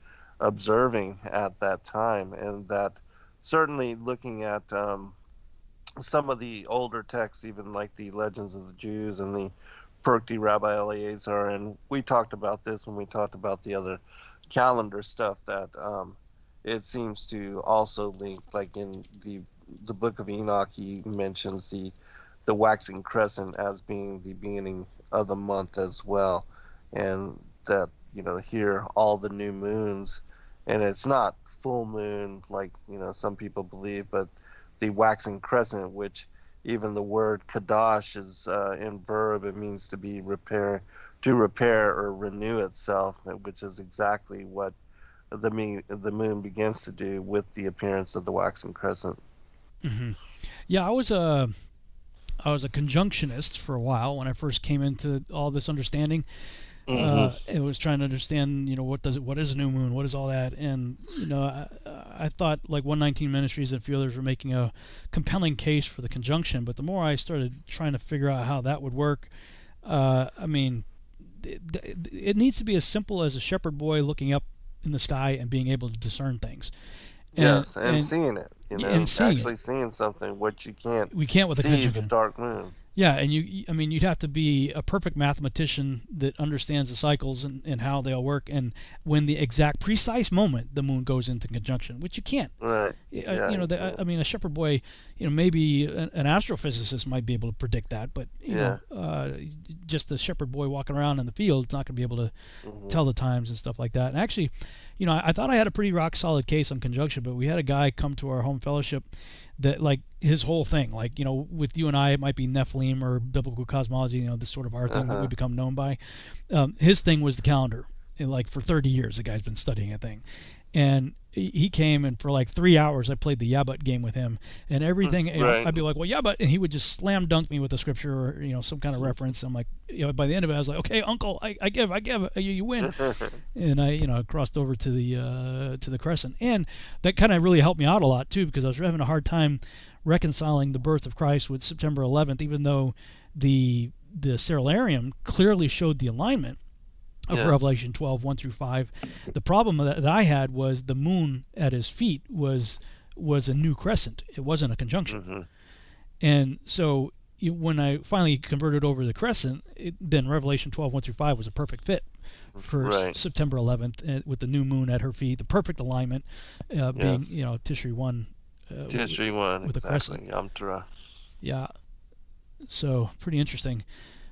observing at that time. And that certainly looking at some of the older texts, even like the Legends of the Jews and the Perkti Rabbi Eleazar, and we talked about this when we talked about the other calendar stuff, that it seems to also link, like in the book of Enoch, he mentions the waxing crescent as being the beginning of the month as well, and that here all the new moons, and it's not full moon like some people believe, but the waxing crescent, which even the word kadosh is in verb, it means to repair or renew itself, which is exactly what the moon begins to do with the appearance of the waxing crescent. Mm-hmm. Yeah, I was a conjunctionist for a while when I first came into all this understanding. It was trying to understand, what is a new moon, what is all that, and I thought like 119 Ministries and a few others were making a compelling case for the conjunction, but the more I started trying to figure out how that would work, it needs to be as simple as a shepherd boy looking up in the sky and being able to discern things. And seeing it, and seeing something which we can't with see the dark moon. Yeah, and you'd have to be a perfect mathematician that understands the cycles and how they all work, and when the exact precise moment the moon goes into conjunction, which you can't. Right. A shepherd boy, maybe an astrophysicist might be able to predict that, but just a shepherd boy walking around in the field is not going to be able to tell the times and stuff like that. And actually, I thought I had a pretty rock solid case on conjunction, but we had a guy come to our home fellowship that, like, his whole thing, like, with you and I, it might be Nephilim or biblical cosmology, this sort of our thing that we become known by. His thing was the calendar. And, like, for 30 years, the guy's been studying a thing. And he came, and for like 3 hours, I played the Yabut game with him, and everything. I'd be like, "Well, Yabut," and he would just slam dunk me with a scripture or some kind of reference. I'm like, by the end of it, I was like, "Okay, Uncle, I give, you win," and I crossed over to the crescent, and that kind of really helped me out a lot too, because I was having a hard time reconciling the birth of Christ with September 11th, even though the Cerularium clearly showed the alignment of Revelation 12, 1 through 5. The problem that I had was the moon at his feet was a new crescent. It wasn't a conjunction. And so when I finally converted over to the crescent, then Revelation 12, 1 through 5 was a perfect fit for September 11th, with the new moon at her feet, the perfect alignment being, Tishri 1. Tishri 1, with exactly. Yom Torah. Yeah. So, pretty interesting.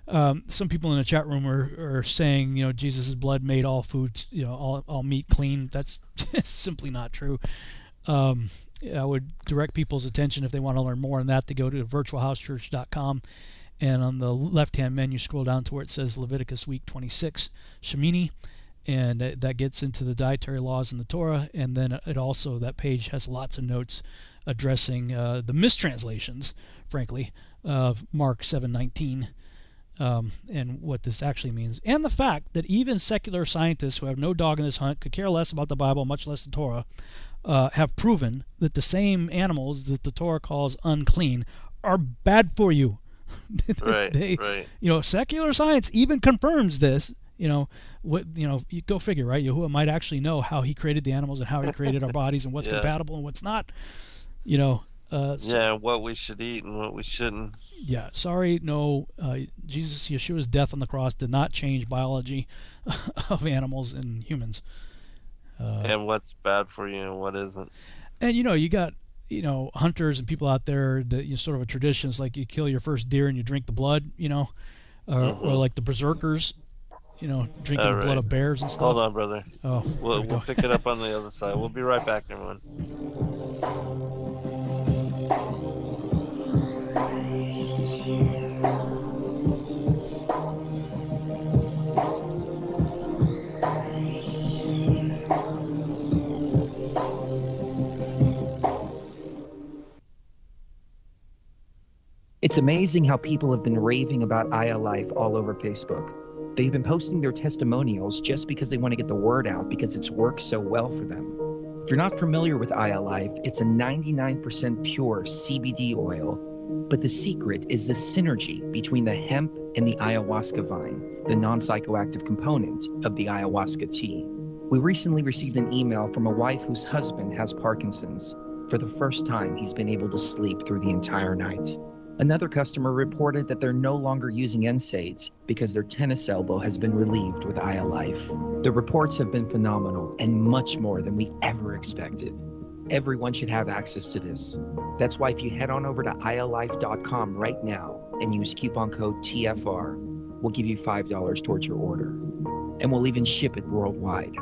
Some people in the chat room are saying, Jesus' blood made all foods, all meat clean. That's simply not true. I would direct people's attention, if they want to learn more on that, to go to virtualhousechurch.com, and on the left-hand menu, scroll down to where it says Leviticus week 26, Shemini, and that gets into the dietary laws in the Torah, and then that page has lots of notes addressing the mistranslations, frankly, of Mark 7:19. and what this actually means, and the fact that even secular scientists who have no dog in this hunt, could care less about the Bible, much less the Torah, have proven that the same animals that the Torah calls unclean are bad for you. Right. Secular science even confirms this. You go figure, right? Yahuwah might actually know how he created the animals and how he created our bodies and what's compatible and what's not. What we should eat and what we shouldn't. Yeah, sorry, no. Yeshua's death on the cross did not change biology of animals and humans. And what's bad for you and what isn't. And you got hunters and people out there that sort of a tradition. It's like you kill your first deer and you drink the blood, or like the berserkers, drinking the blood of bears and stuff. Hold on, brother. Oh, we'll pick it up on the other side. We'll be right back, everyone. It's amazing how people have been raving about Aya Life all over Facebook. They've been posting their testimonials just because they want to get the word out because it's worked so well for them. If you're not familiar with Aya Life, it's a 99% pure CBD oil, but the secret is the synergy between the hemp and the ayahuasca vine, the non-psychoactive component of the ayahuasca tea. We recently received an email from a wife whose husband has Parkinson's. For the first time, he's been able to sleep through the entire night. Another customer reported that they're no longer using NSAIDs because their tennis elbow has been relieved with Aya Life. The reports have been phenomenal and much more than we ever expected. Everyone should have access to this. That's why if you head on over to ayalife.com right now and use coupon code TFR, we'll give you $5 towards your order. And we'll even ship it worldwide.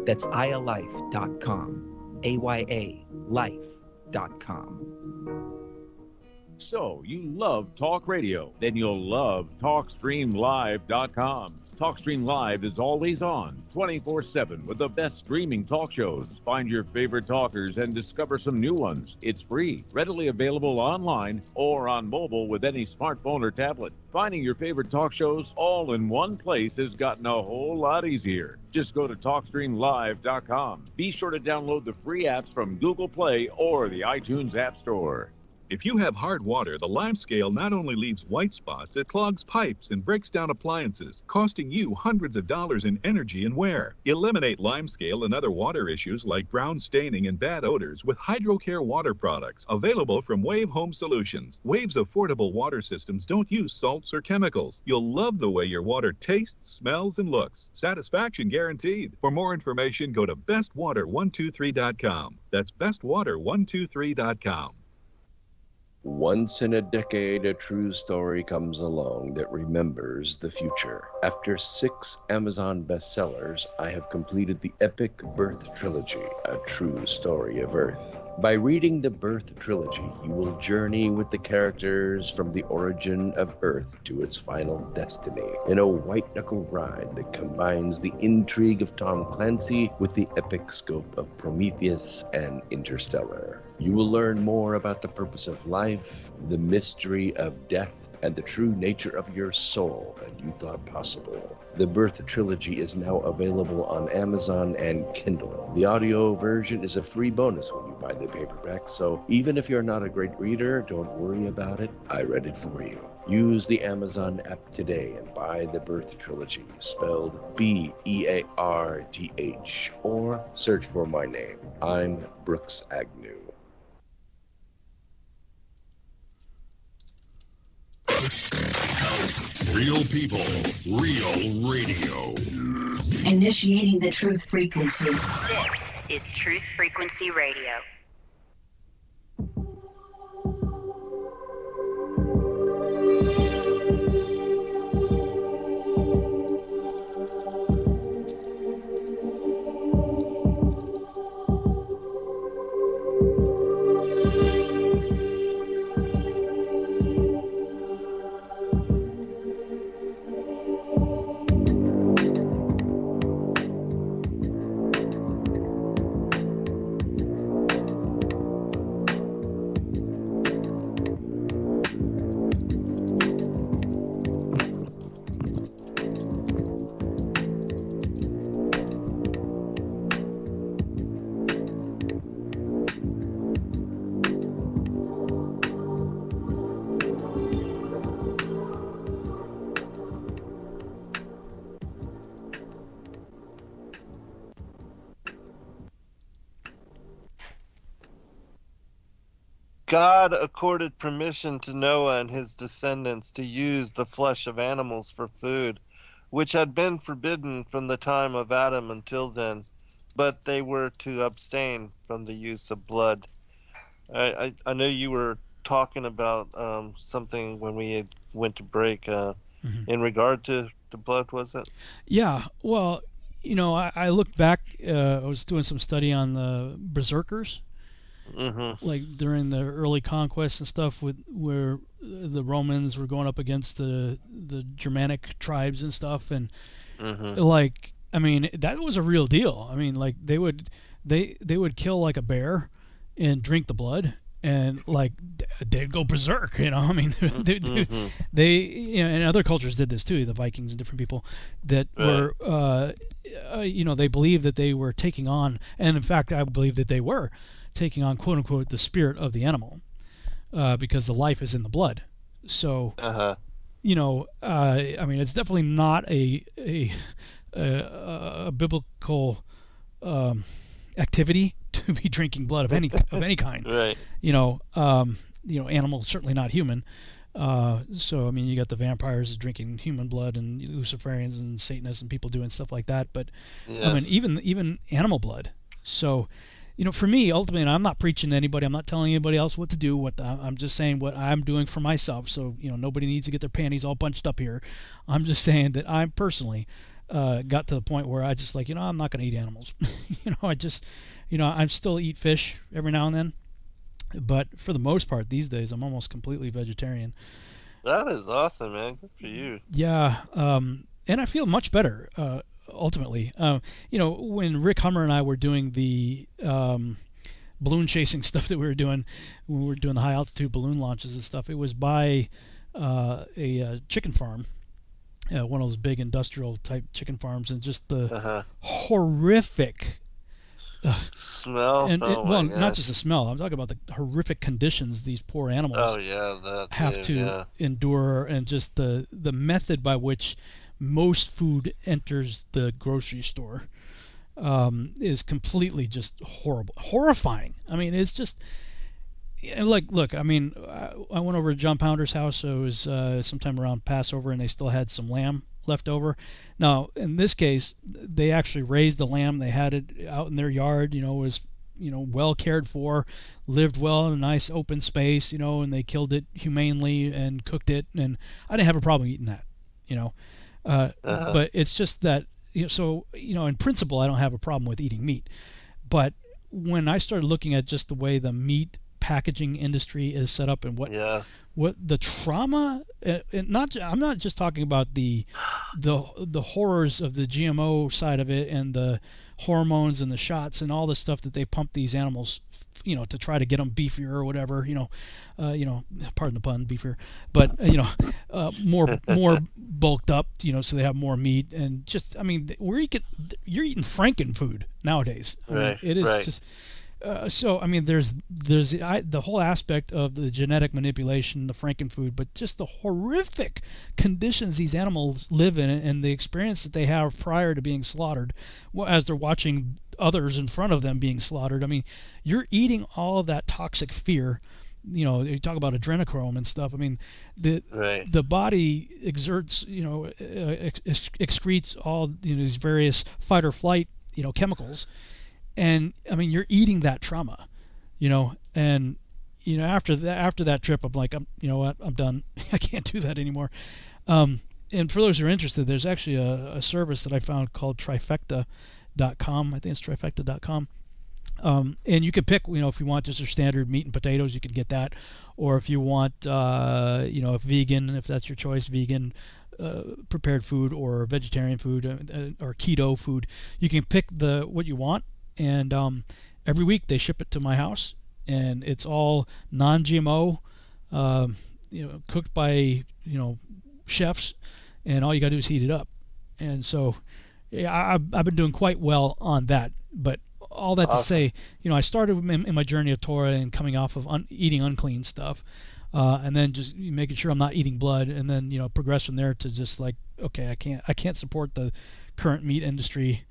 That's ayalife.com, AYAlife.com. So, you love talk radio? Then you'll love TalkStreamLive.com. TalkStream Live is always on, 24/7, with the best streaming talk shows. Find your favorite talkers and discover some new ones. It's free, readily available online or on mobile with any smartphone or tablet. Finding your favorite talk shows all in one place has gotten a whole lot easier. Just go to TalkStreamLive.com. Be sure to download the free apps from Google Play or the iTunes App Store. If you have hard water, the lime scale not only leaves white spots, it clogs pipes and breaks down appliances, costing you hundreds of dollars in energy and wear. Eliminate lime scale and other water issues like brown staining and bad odors with HydroCare water products, available from Wave Home Solutions. Wave's affordable water systems don't use salts or chemicals. You'll love the way your water tastes, smells, and looks. Satisfaction guaranteed. For more information, go to bestwater123.com. That's bestwater123.com. Once in a decade, a true story comes along that remembers the future. After 6 Amazon bestsellers, I have completed the epic Birth Trilogy, a true story of Earth. By reading the Birth Trilogy, you will journey with the characters from the origin of Earth to its final destiny, in a white-knuckle ride that combines the intrigue of Tom Clancy with the epic scope of Prometheus and Interstellar. You will learn more about the purpose of life, the mystery of death, and the true nature of your soul than you thought possible. The Birth Trilogy is now available on Amazon and Kindle. The audio version is a free bonus when you buy the paperback, so even if you're not a great reader, don't worry about it. I read it for you. Use the Amazon app today and buy the Birth Trilogy, spelled B-E-A-R-T-H, or search for my name. I'm Brooks Agnew. Real people, real radio. Initiating the truth frequency. This is Truth Frequency Radio. God accorded permission to Noah and his descendants to use the flesh of animals for food, which had been forbidden from the time of Adam until then, but they were to abstain from the use of blood. I know you were talking about something when we had went to break in regard to blood, was it? Yeah, well, I looked back. I was doing some study on the berserkers, like during the early conquests and stuff, where the Romans were going up against the Germanic tribes and stuff, and like, I mean, that was a real deal. I mean, like they would kill like a bear and drink the blood, and like they'd go berserk. I mean, they and other cultures did this too. The Vikings and different people that were, they believed that they were taking on, and in fact, I believe that they were taking on, quote unquote, the spirit of the animal, because the life is in the blood. So, I mean, it's definitely not a biblical activity to be drinking blood of any kind. Right. Animal, certainly not human. So I mean, you got the vampires drinking human blood, and Luciferians and Satanists and people doing stuff like that. But I mean, even animal blood. So, for me, ultimately, I'm not preaching to anybody. I'm not telling anybody else what to do. I'm just saying what I'm doing for myself. So nobody needs to get their panties all bunched up here. I'm just saying that I personally got to the point where I just like, I'm not going to eat animals. I still eat fish every now and then, but for the most part these days I'm almost completely vegetarian. That is awesome, man. Good for you. Yeah, and I feel much better ultimately. When Rick Hummer and I were doing the balloon chasing stuff that we were doing when we were doing the high altitude balloon launches and stuff, it was by a chicken farm. One of those big industrial type chicken farms, and just the horrific smell. And not just the smell. I'm talking about the horrific conditions these poor animals have to endure, and just the method by which most food enters the grocery store is completely just horrifying. I mean, it's just like, look, I mean, I went over to John Pounder's house. So it was sometime around Passover, and they still had some lamb left over. Now, in this case, they actually raised the lamb. They had it out in their yard. Was well cared for, lived well in a nice open space. And they killed it humanely and cooked it, and I didn't have a problem eating that. But it's just that in principle, I don't have a problem with eating meat. But when I started looking at just the way the meat packaging industry is set up, and what the trauma, and I'm not just talking about the horrors of the GMO side of it, and the hormones and the shots and all the stuff that they pump these animals, to try to get them beefier or whatever, pardon the pun, beefier, but more bulked up, so they have more meat, and just, I mean, you're eating Franken food nowadays. I mean, it is just. So I mean, there's the whole aspect of the genetic manipulation, the Franken food, but just the horrific conditions these animals live in, and the experience that they have prior to being slaughtered, as they're watching others in front of them being slaughtered. I mean, you're eating all of that toxic fear. You talk about adrenochrome and stuff. I mean, the body exerts, excretes all these various fight or flight, chemicals. And I mean, you're eating that trauma, and after that trip, I'm like, I'm done. I can't do that anymore. And for those who are interested, there's actually a service that I found called trifecta.com. I think it's trifecta.com. And you can pick, if you want just your standard meat and potatoes, you can get that, or if you want, if vegan, if that's your choice, vegan. Prepared food or vegetarian food or keto food, you can pick what you want. And every week they ship it to my house, and it's all non-GMO, cooked by chefs, and all you got to do is heat it up. And so, I've been doing quite well on that. But all that to say, I started in my journey of Torah and coming off of eating unclean stuff, and then just making sure I'm not eating blood, and then progress from there to just like, okay, I can't support the current meat industry.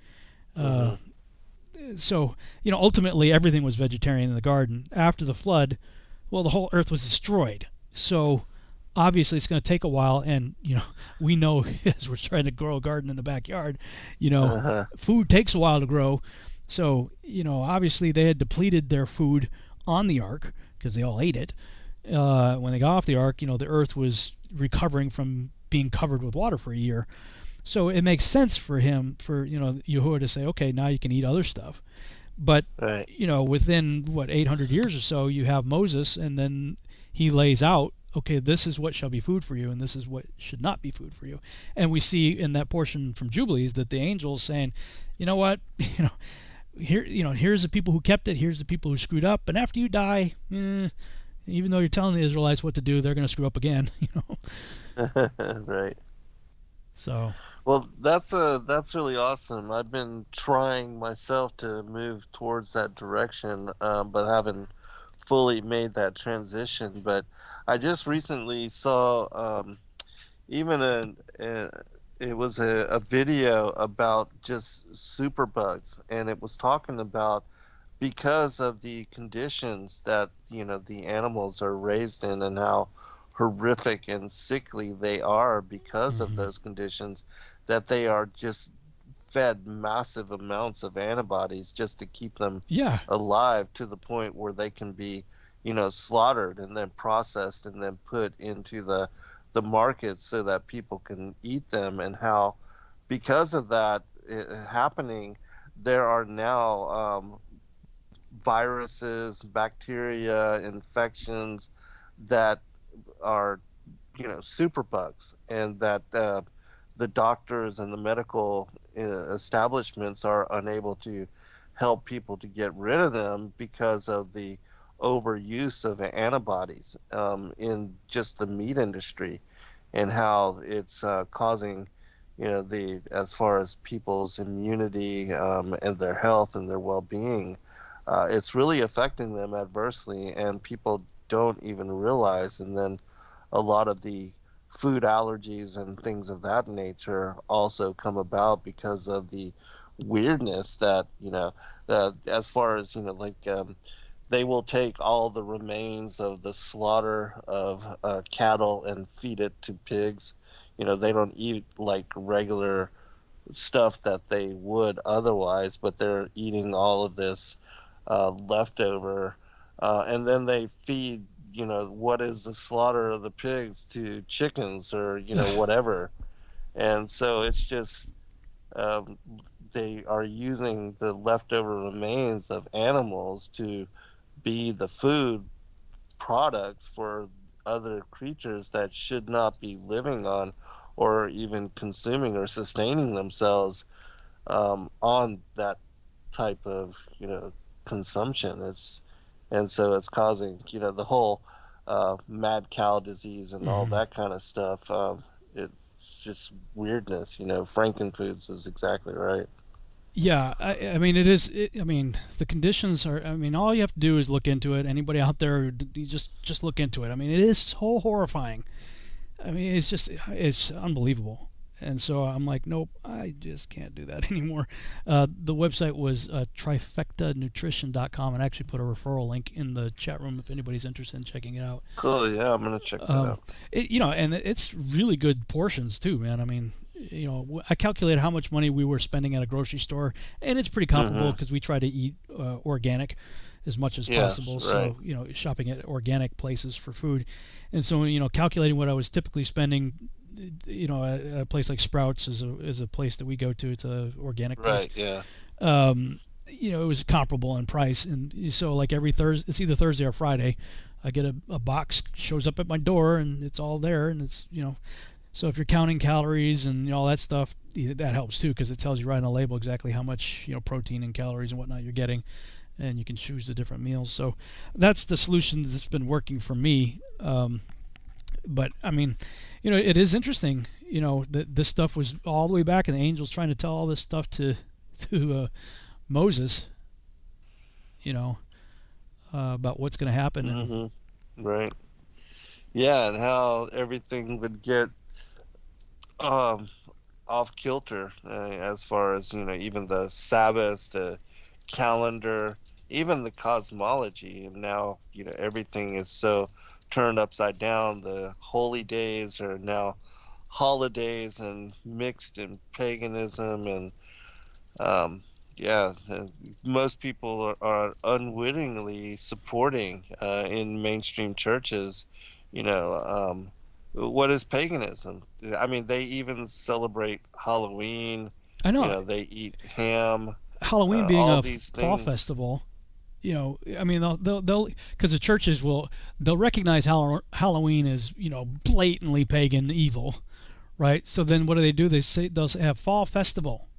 So ultimately everything was vegetarian in the garden. After the flood, Well, the whole earth was destroyed. So obviously it's going to take a while, and we know as we're trying to grow a garden in the backyard, food takes a while to grow. So obviously they had depleted their food on the ark because they all ate it. When they got off the ark, the earth was recovering from being covered with water for a year. So it makes sense for Yahuwah to say, okay, now you can eat other stuff. But right. Within 800 years or so, you have Moses, and then he lays out, okay, this is what shall be food for you, and this is what should not be food for you. And we see in that portion from Jubilees that the angel's saying, you know what, here's the people who kept it, here's the people who screwed up, and after you die, even though you're telling the Israelites what to do, they're going to screw up again. Right. So. Well, that's really awesome. I've been trying myself to move towards that direction, but haven't fully made that transition. But I just recently saw it was a video about just superbugs, and it was talking about because of the conditions that the animals are raised in and how horrific and sickly they are because of those conditions, that they are just fed massive amounts of antibodies just to keep them alive, to the point where they can be slaughtered and then processed and then put into the market so that people can eat them. And how because of that happening, there are now viruses, bacteria, infections that are superbugs, and that the doctors and the medical establishments are unable to help people to get rid of them because of the overuse of antibodies in just the meat industry, and how it's causing as far as people's immunity and their health and their well-being, it's really affecting them adversely, and people don't even realize. And then a lot of the food allergies and things of that nature also come about because of the weirdness that as far as they will take all the remains of the slaughter of cattle and feed it to pigs. They don't eat like regular stuff that they would otherwise, but they're eating all of this leftover, and then they feed what is the slaughter of the pigs to chickens or whatever. And so it's just they are using the leftover remains of animals to be the food products for other creatures that should not be living on or even consuming or sustaining themselves on that type of consumption. And so it's causing the whole mad cow disease and all that kind of stuff. It's just weirdness. Frankenfoods is exactly right. Yeah, I mean, it is. I mean, the conditions are. I mean, all you have to do is look into it. Anybody out there, you just look into it. I mean, it is so horrifying. I mean, it's unbelievable. And so I'm like, nope, I just can't do that anymore. The website was trifectanutrition.com, and I actually put a referral link in the chat room if anybody's interested in checking it out. Cool, yeah, I'm gonna check that out. And it's really good portions too, man. I mean, I calculated how much money we were spending at a grocery store, and it's pretty comparable because we try to eat organic as much as possible. Right. So, shopping at organic places for food. And so, calculating what I was typically spending, a place like Sprouts is a place that we go to. It's a organic place. Right, yeah. It was comparable in price. And so like every Thursday, it's either Thursday or Friday, I get a box, shows up at my door, and it's all there. And it's, so if you're counting calories and all that stuff, that helps too, because it tells you right on the label exactly how much protein and calories and whatnot you're getting, and you can choose the different meals. So that's the solution that's been working for me. But I mean, it is interesting. That this stuff was all the way back, and the angels trying to tell all this stuff to Moses. About what's going to happen. Mm-hmm. Right. Yeah, and how everything would get off kilter as far as even the Sabbath, the calendar, even the cosmology, and now everything is so turned upside down. The holy days are now holidays and mixed in paganism, and yeah, most people are unwittingly supporting in mainstream churches, what is paganism? I mean, they even celebrate Halloween. I know. They eat ham. Halloween being all a these fall things. festival, I mean, they'll because the churches they'll recognize Halloween as blatantly pagan evil, right? So then what do? They'll have fall festival.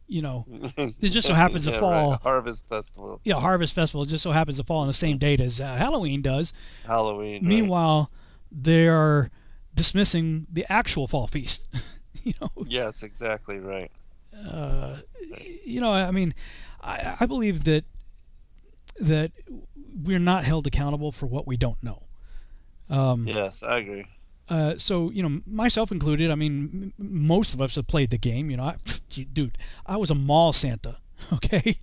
It just so happens to fall. Right. Harvest festival. Yeah, harvest festival just so happens to fall on the same date as Halloween does. Halloween. Meanwhile, they are dismissing the actual fall feast. Yes, exactly right. I mean, I believe that we're not held accountable for what we don't know. Yes, I agree. So myself included. I mean, most of us have played the game. Dude, I was a mall Santa. Okay,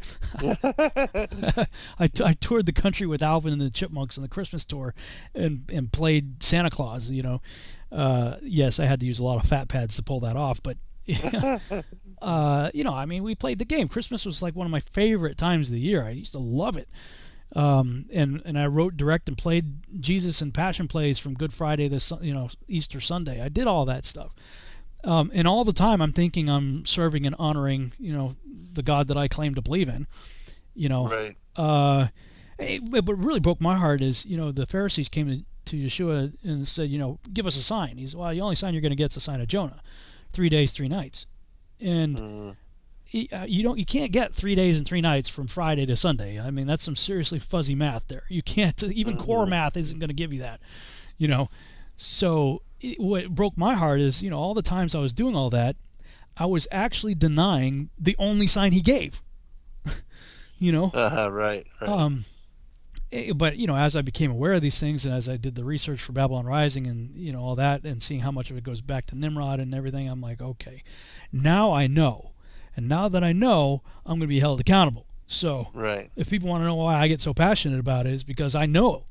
I toured the country with Alvin and the Chipmunks on the Christmas tour, and played Santa Claus. Yes, I had to use a lot of fat pads to pull that off, but I mean, we played the game. Christmas was like one of my favorite times of the year. I used to love it. And I wrote, direct, and played Jesus and Passion plays from Good Friday to Easter Sunday. I did all that stuff, and all the time I'm thinking I'm serving and honoring the God that I claim to believe in. Right. What really broke my heart is the Pharisees came to Yeshua and said, give us a sign. He's, well, the only sign you're going to get is the sign of Jonah, 3 days, 3 nights, and. You can't get 3 days and 3 nights from Friday to Sunday. I mean, that's some seriously fuzzy math there. You can't, even core math isn't going to give you that, So what broke my heart is, all the times I was doing all that, I was actually denying the only sign he gave. Right. But as I became aware of these things, and as I did the research for Babylon Rising, and all that, and seeing how much of it goes back to Nimrod and everything, I'm like, okay, now I know. And now that I know, I'm going to be held accountable. So right. If people want to know why I get so passionate about it, is because I know.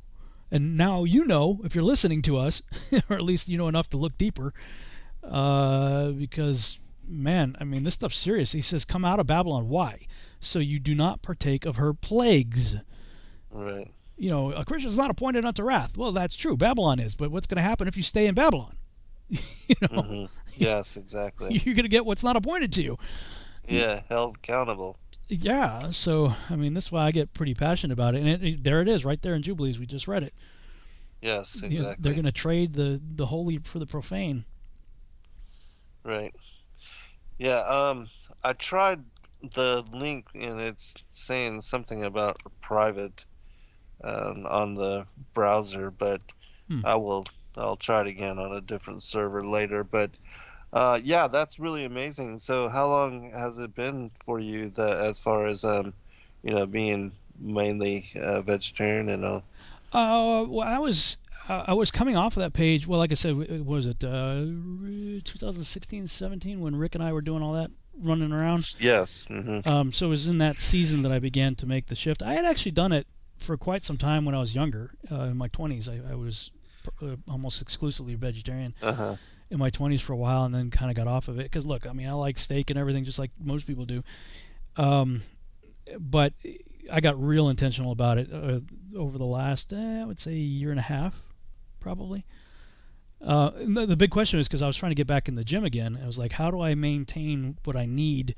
And now if you're listening to us, or at least you know enough to look deeper, because, man, I mean, this stuff's serious. He says, come out of Babylon. Why? So you do not partake of her plagues. Right. A Christian is not appointed unto wrath. Well, that's true. Babylon is. But what's going to happen if you stay in Babylon? Mm-hmm. Yes, exactly. You're going to get what's not appointed to you. Yeah, held accountable. Yeah, so, I mean, that's why I get pretty passionate about it. And there it is, right there in Jubilees. We just read it. Yes, exactly. They're going to trade the holy for the profane. Right. Yeah, I tried the link, and it's saying something about private on the browser, but I'll try it again on a different server later. But yeah, that's really amazing. So how long has it been for you as far as being mainly vegetarian and all? Well, I was coming off of that page. Well, like I said, was it 2016, 17 when Rick and I were doing all that running around? Yes. Mm-hmm. So it was in that season that I began to make the shift. I had actually done it for quite some time when I was younger. In my 20s, I was almost exclusively vegetarian. In my 20s for a while, and then kind of got off of it. Because look, I mean, I like steak and everything just like most people do. But I got real intentional about it over the last, I would say, year and a half, probably. The big question was because I was trying to get back in the gym again. I was like, how do I maintain what I need,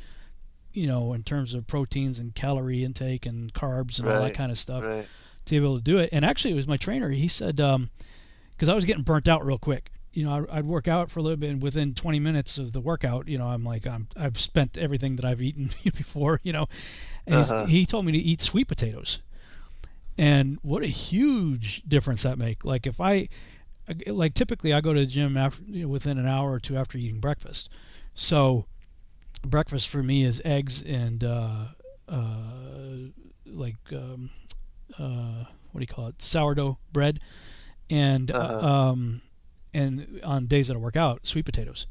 in terms of proteins and calorie intake and carbs and all that kind of stuff to be able to do it. And actually, it was my trainer. He said, because I was getting burnt out real quick. I'd work out for a little bit, and within 20 minutes of the workout, I'm like, I've spent everything that I've eaten before, And he told me to eat sweet potatoes, and what a huge difference that make. Like typically I go to the gym after, within an hour or two after eating breakfast. So breakfast for me is eggs and what do you call it? Sourdough bread, and on days that I work out, sweet potatoes.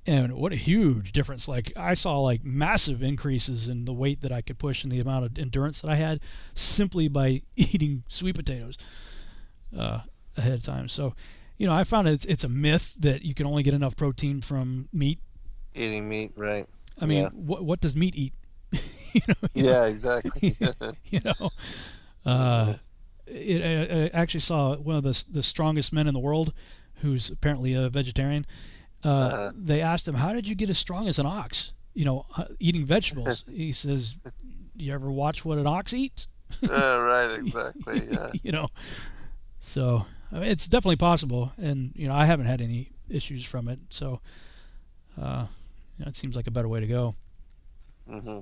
And what a huge difference. Like, I saw like massive increases in the weight that I could push and the amount of endurance that I had simply by eating sweet potatoes ahead of time. So, I found it's a myth that you can only get enough protein from meat. Eating meat, right. I mean, what does meat eat? Yeah, exactly. I actually saw one of the strongest men in the world, who's apparently a vegetarian. They asked him, "How did you get as strong as an ox? Eating vegetables." He says, "You ever watch what an ox eats?" Right, exactly. Yeah. So it's definitely possible, and I haven't had any issues from it. So it seems like a better way to go. Mm-hmm.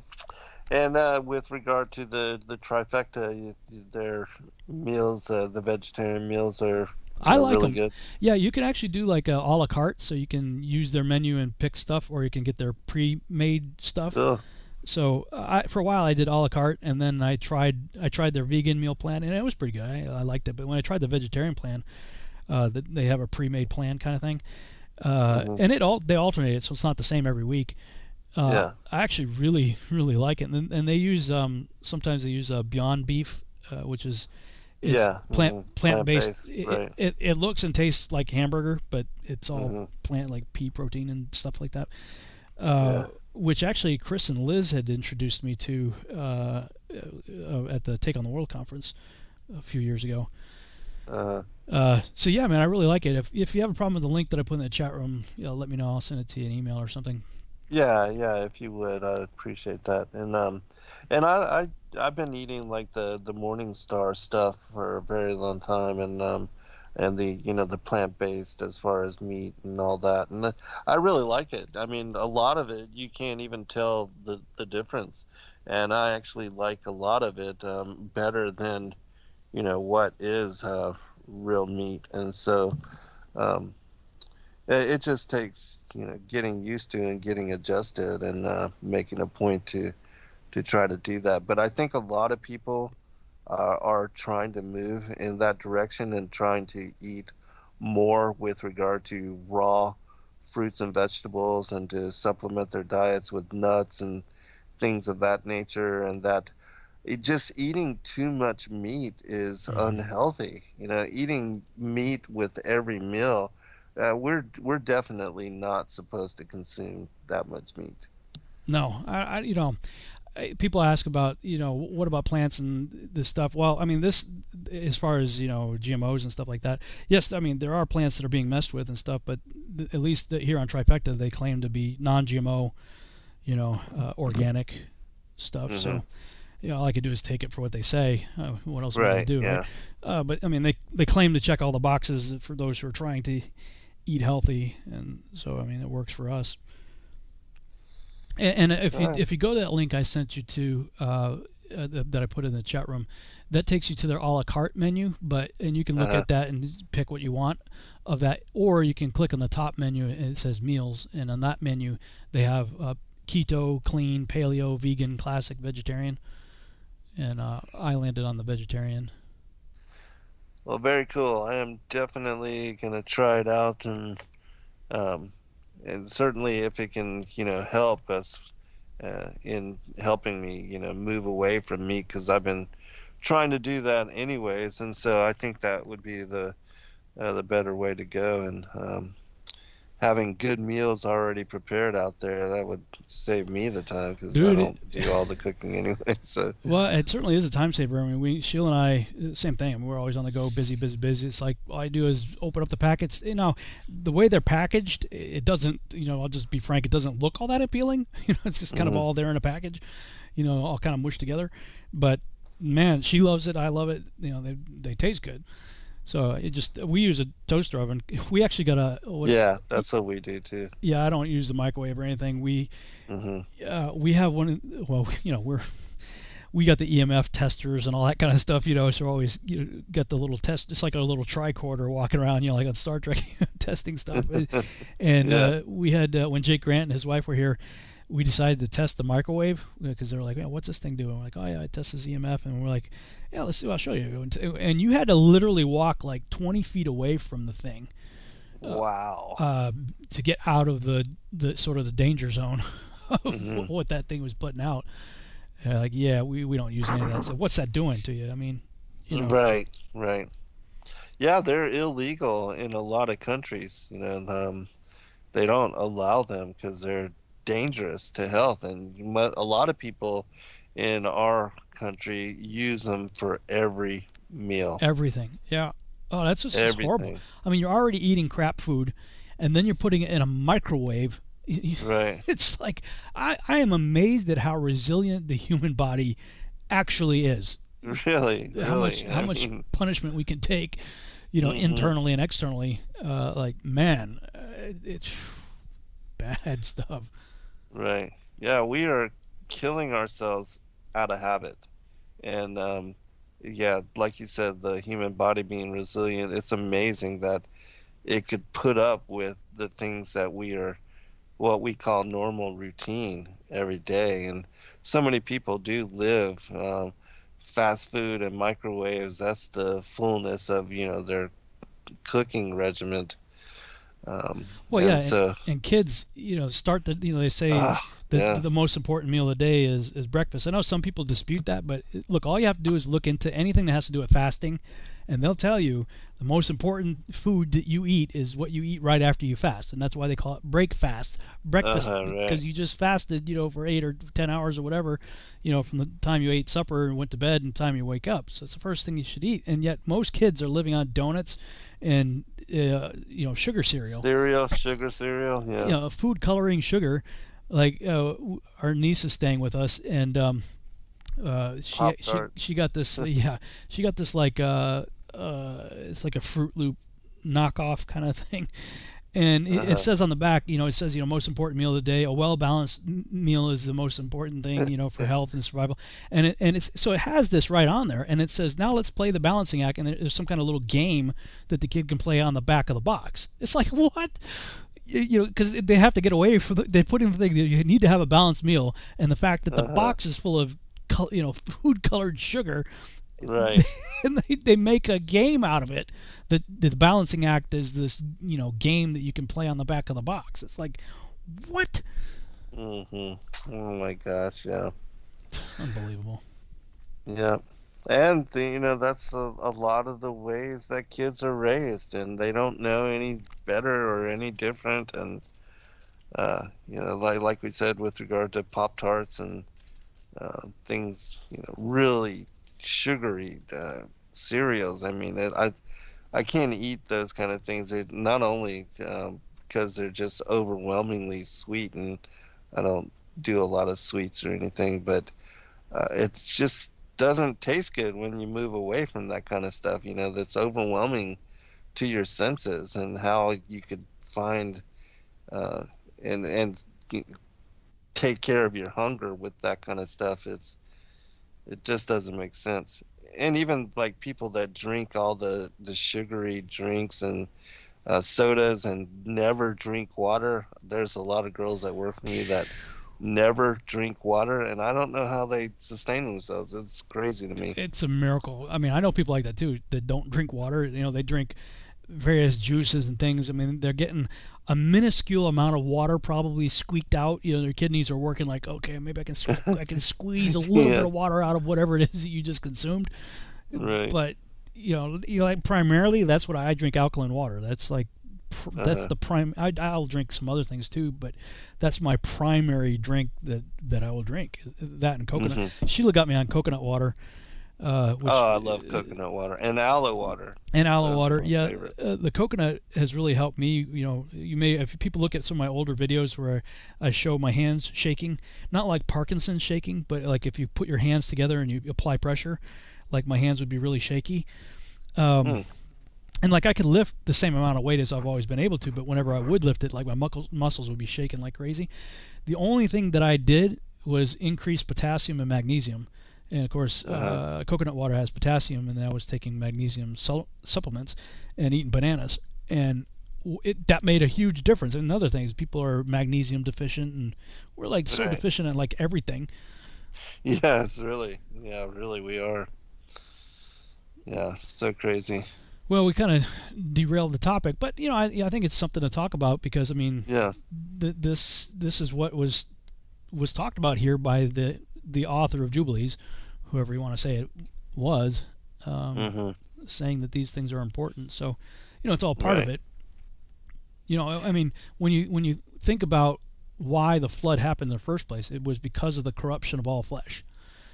And with regard to the trifecta, their meals, the vegetarian meals are I like really them. good. Yeah, you can actually do like a la carte, so you can use their menu and pick stuff, or you can get their pre-made stuff. Ugh. So for a while I did a la carte, and then I tried their vegan meal plan, and it was pretty good. I liked it. But when I tried the vegetarian plan, they have a pre-made plan kind of thing, and they alternate it, so it's not the same every week. I actually really, really like it, and they use sometimes they use Beyond Beef, which is plant-based. Right. It looks and tastes like hamburger, but it's all plant, like pea protein and stuff like that. Which actually Chris and Liz had introduced me to at the Take on the World conference a few years ago. So yeah, man, I really like it. If you have a problem with the link that I put in the chat room, let me know. I'll send it to you in email or something. Yeah, if you would, I'd appreciate that. And I've been eating like the Morning Star stuff for a very long time, and the the plant-based as far as meat and all that, and I really like it. I mean, a lot of it you can't even tell the difference, and I actually like a lot of it better than what is real meat, and so it just takes getting used to and getting adjusted and making a point to try to do that. But I think a lot of people are trying to move in that direction and trying to eat more with regard to raw fruits and vegetables, and to supplement their diets with nuts and things of that nature, and that just eating too much meat is unhealthy. Eating meat with every meal, we're definitely not supposed to consume that much meat. No, people ask about, what about plants and this stuff? Well, I mean, this, as far as, GMOs and stuff like that, yes, I mean, there are plants that are being messed with and stuff, but at least here on Trifecta, they claim to be non-GMO, organic stuff. So, all I could do is take it for what they say. What else am I going to do, right? But, I mean, they claim to check all the boxes for those who are trying to eat healthy, and so, I mean, it works for us. And if you go to that link I sent you to that I put in the chat room, that takes you to their a la carte menu. And you can look at that and pick what you want of that, or you can click on the top menu and it says meals, and on that menu they have keto, clean, paleo, vegan, classic, vegetarian, and I landed on the vegetarian. Well, very cool. I am definitely gonna try it out, and certainly if it can, help us in helping me, move away from meat, because I've been trying to do that anyways, and so I think that would be the better way to go. And having good meals already prepared out there, that would save me the time, because I don't do all the cooking anyway. So well, it certainly is a time saver. I mean, Sheila and I, same thing. I mean, we're always on the go, busy. It's like all I do is open up the packets. The way they're packaged, it doesn't. I'll just be frank, it doesn't look all that appealing. It's just kind of all there in a package. All kind of mushed together. But man, she loves it. I love it. They taste good. So we use a toaster oven. We actually got that's what we do too. Yeah, I don't use the microwave or anything. We have one. Well, we got the EMF testers and all that kind of stuff. So we're always got the little test. It's like a little tricorder walking around. Like on Star Trek, testing stuff. And we had when Jake Grant and his wife were here, we decided to test the microwave, because they were like, "What's this thing doing?" We're like, "Oh yeah, it tests EMF," and we're like, "Yeah, let's see. I'll show you." And you had to literally walk like 20 feet away from the thing Wow. To get out of the sort of the danger zone of what that thing was putting out. Like, yeah, we don't use any of that. So what's that doing to you? I mean, you know. Right. Yeah, they're illegal in a lot of countries. You know, and, they don't allow them because they're dangerous to health, and a lot of people in our country use them for every meal. Everything. Yeah. Oh, that's just horrible. I mean, you're already eating crap food, and then you're putting it in a microwave. Right. It's like I am amazed at how resilient the human body actually is. Really. How much punishment we can take, you know, internally and externally. Like, man, it's bad stuff. Right. Yeah, we are killing ourselves out of habit, and yeah, like you said, the human body being resilient, it's amazing that it could put up with the things that we are, what we call normal routine every day. And so many people do live fast food and microwaves. That's the fullness of, you know, their cooking regimen. Well, yeah, and kids, you know, they say the most important meal of the day is breakfast. I know some people dispute that, but look, all you have to do is look into anything that has to do with fasting, and they'll tell you the most important food that you eat is what you eat right after you fast, and that's why they call it breakfast, breakfast, because you just fasted, you know, for 8 or 10 hours or whatever, you know, from the time you ate supper and went to bed and the time you wake up. So it's the first thing you should eat, and yet most kids are living on donuts and you know, sugar cereal. Sugar cereal, yeah. You know, food coloring sugar. Like our niece is staying with us, and she got this. She got this like it's like a Fruit Loop knockoff kind of thing, and it says on the back, you know, it says, you know, most important meal of the day. A well-balanced meal is the most important thing, you know, for health and survival. And it's so it has this right on there, and it says, now let's play the balancing act, and there's some kind of little game that the kid can play on the back of the box. It's like, what? You know, because they have to get away from they put in the thing that you need to have a balanced meal, and the fact that the box is full of, you know, food colored sugar. Right. And they make a game out of it. The balancing act is this, you know, game that you can play on the back of the box. It's like, what? Oh my gosh, yeah. Unbelievable. Yeah. And you know, that's a lot of the ways that kids are raised, and they don't know any better or any different. And you know, like we said with regard to Pop-Tarts and things, you know, really sugary cereals. I mean, I can't eat those kind of things. Not only because they're just overwhelmingly sweet, and I don't do a lot of sweets or anything, but it's just doesn't taste good when you move away from that kind of stuff, you know, that's overwhelming to your senses, and how you could find and take care of your hunger with that kind of stuff. It just doesn't make sense. And even like people that drink all the sugary drinks and sodas and never drink water. There's a lot of girls that work for me that never drink water, and I don't know how they sustain themselves. It's crazy to me. It's a miracle. I mean, I know people like that too that don't drink water. You know, they drink various juices and things. I mean, they're getting a minuscule amount of water probably squeaked out. You know, their kidneys are working like, okay, maybe I can squeeze a little bit of water out of whatever it is that you just consumed. Right. But you know, like primarily that's what I drink, alkaline water. That's like that's the prime. I'll drink some other things too, but that's my primary drink that I will drink. That and coconut. Mm-hmm. Sheila got me on coconut water. I love coconut water and aloe water. And aloe water, yeah. The coconut has really helped me. You know, if people look at some of my older videos where I show my hands shaking, not like Parkinson's shaking, but like if you put your hands together and you apply pressure, like my hands would be really shaky. And like I could lift the same amount of weight as I've always been able to, but whenever I would lift it, like my muscles would be shaking like crazy. The only thing that I did was increase potassium and magnesium. And of course, coconut water has potassium, and then I was taking magnesium supplements and eating bananas, and that made a huge difference. And other things, people are magnesium deficient, and we're like so deficient in like everything. Yes, really. Yeah, really, we are. Yeah, so crazy. Well, we kind of derailed the topic, but I think it's something to talk about because yes, this is what was talked about here by the author of Jubilees, whoever you want to say it was, saying that these things are important. So, it's all part of it. When you think about why the flood happened in the first place, it was because of the corruption of all flesh.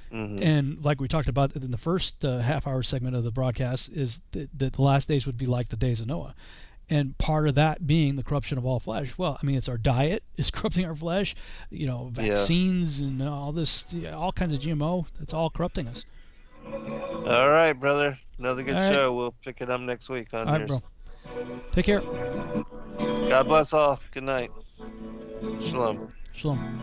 And like we talked about in the first half-hour segment of the broadcast, is that the last days would be like the days of Noah. And part of that being the corruption of all flesh. Well, it's our diet is corrupting our flesh, vaccines and all this, all kinds of GMO, that's all corrupting us. All right, brother. Another good show. We'll pick it up next week on yours. All right, bro. Take care. God bless all. Good night. Shalom. Shalom.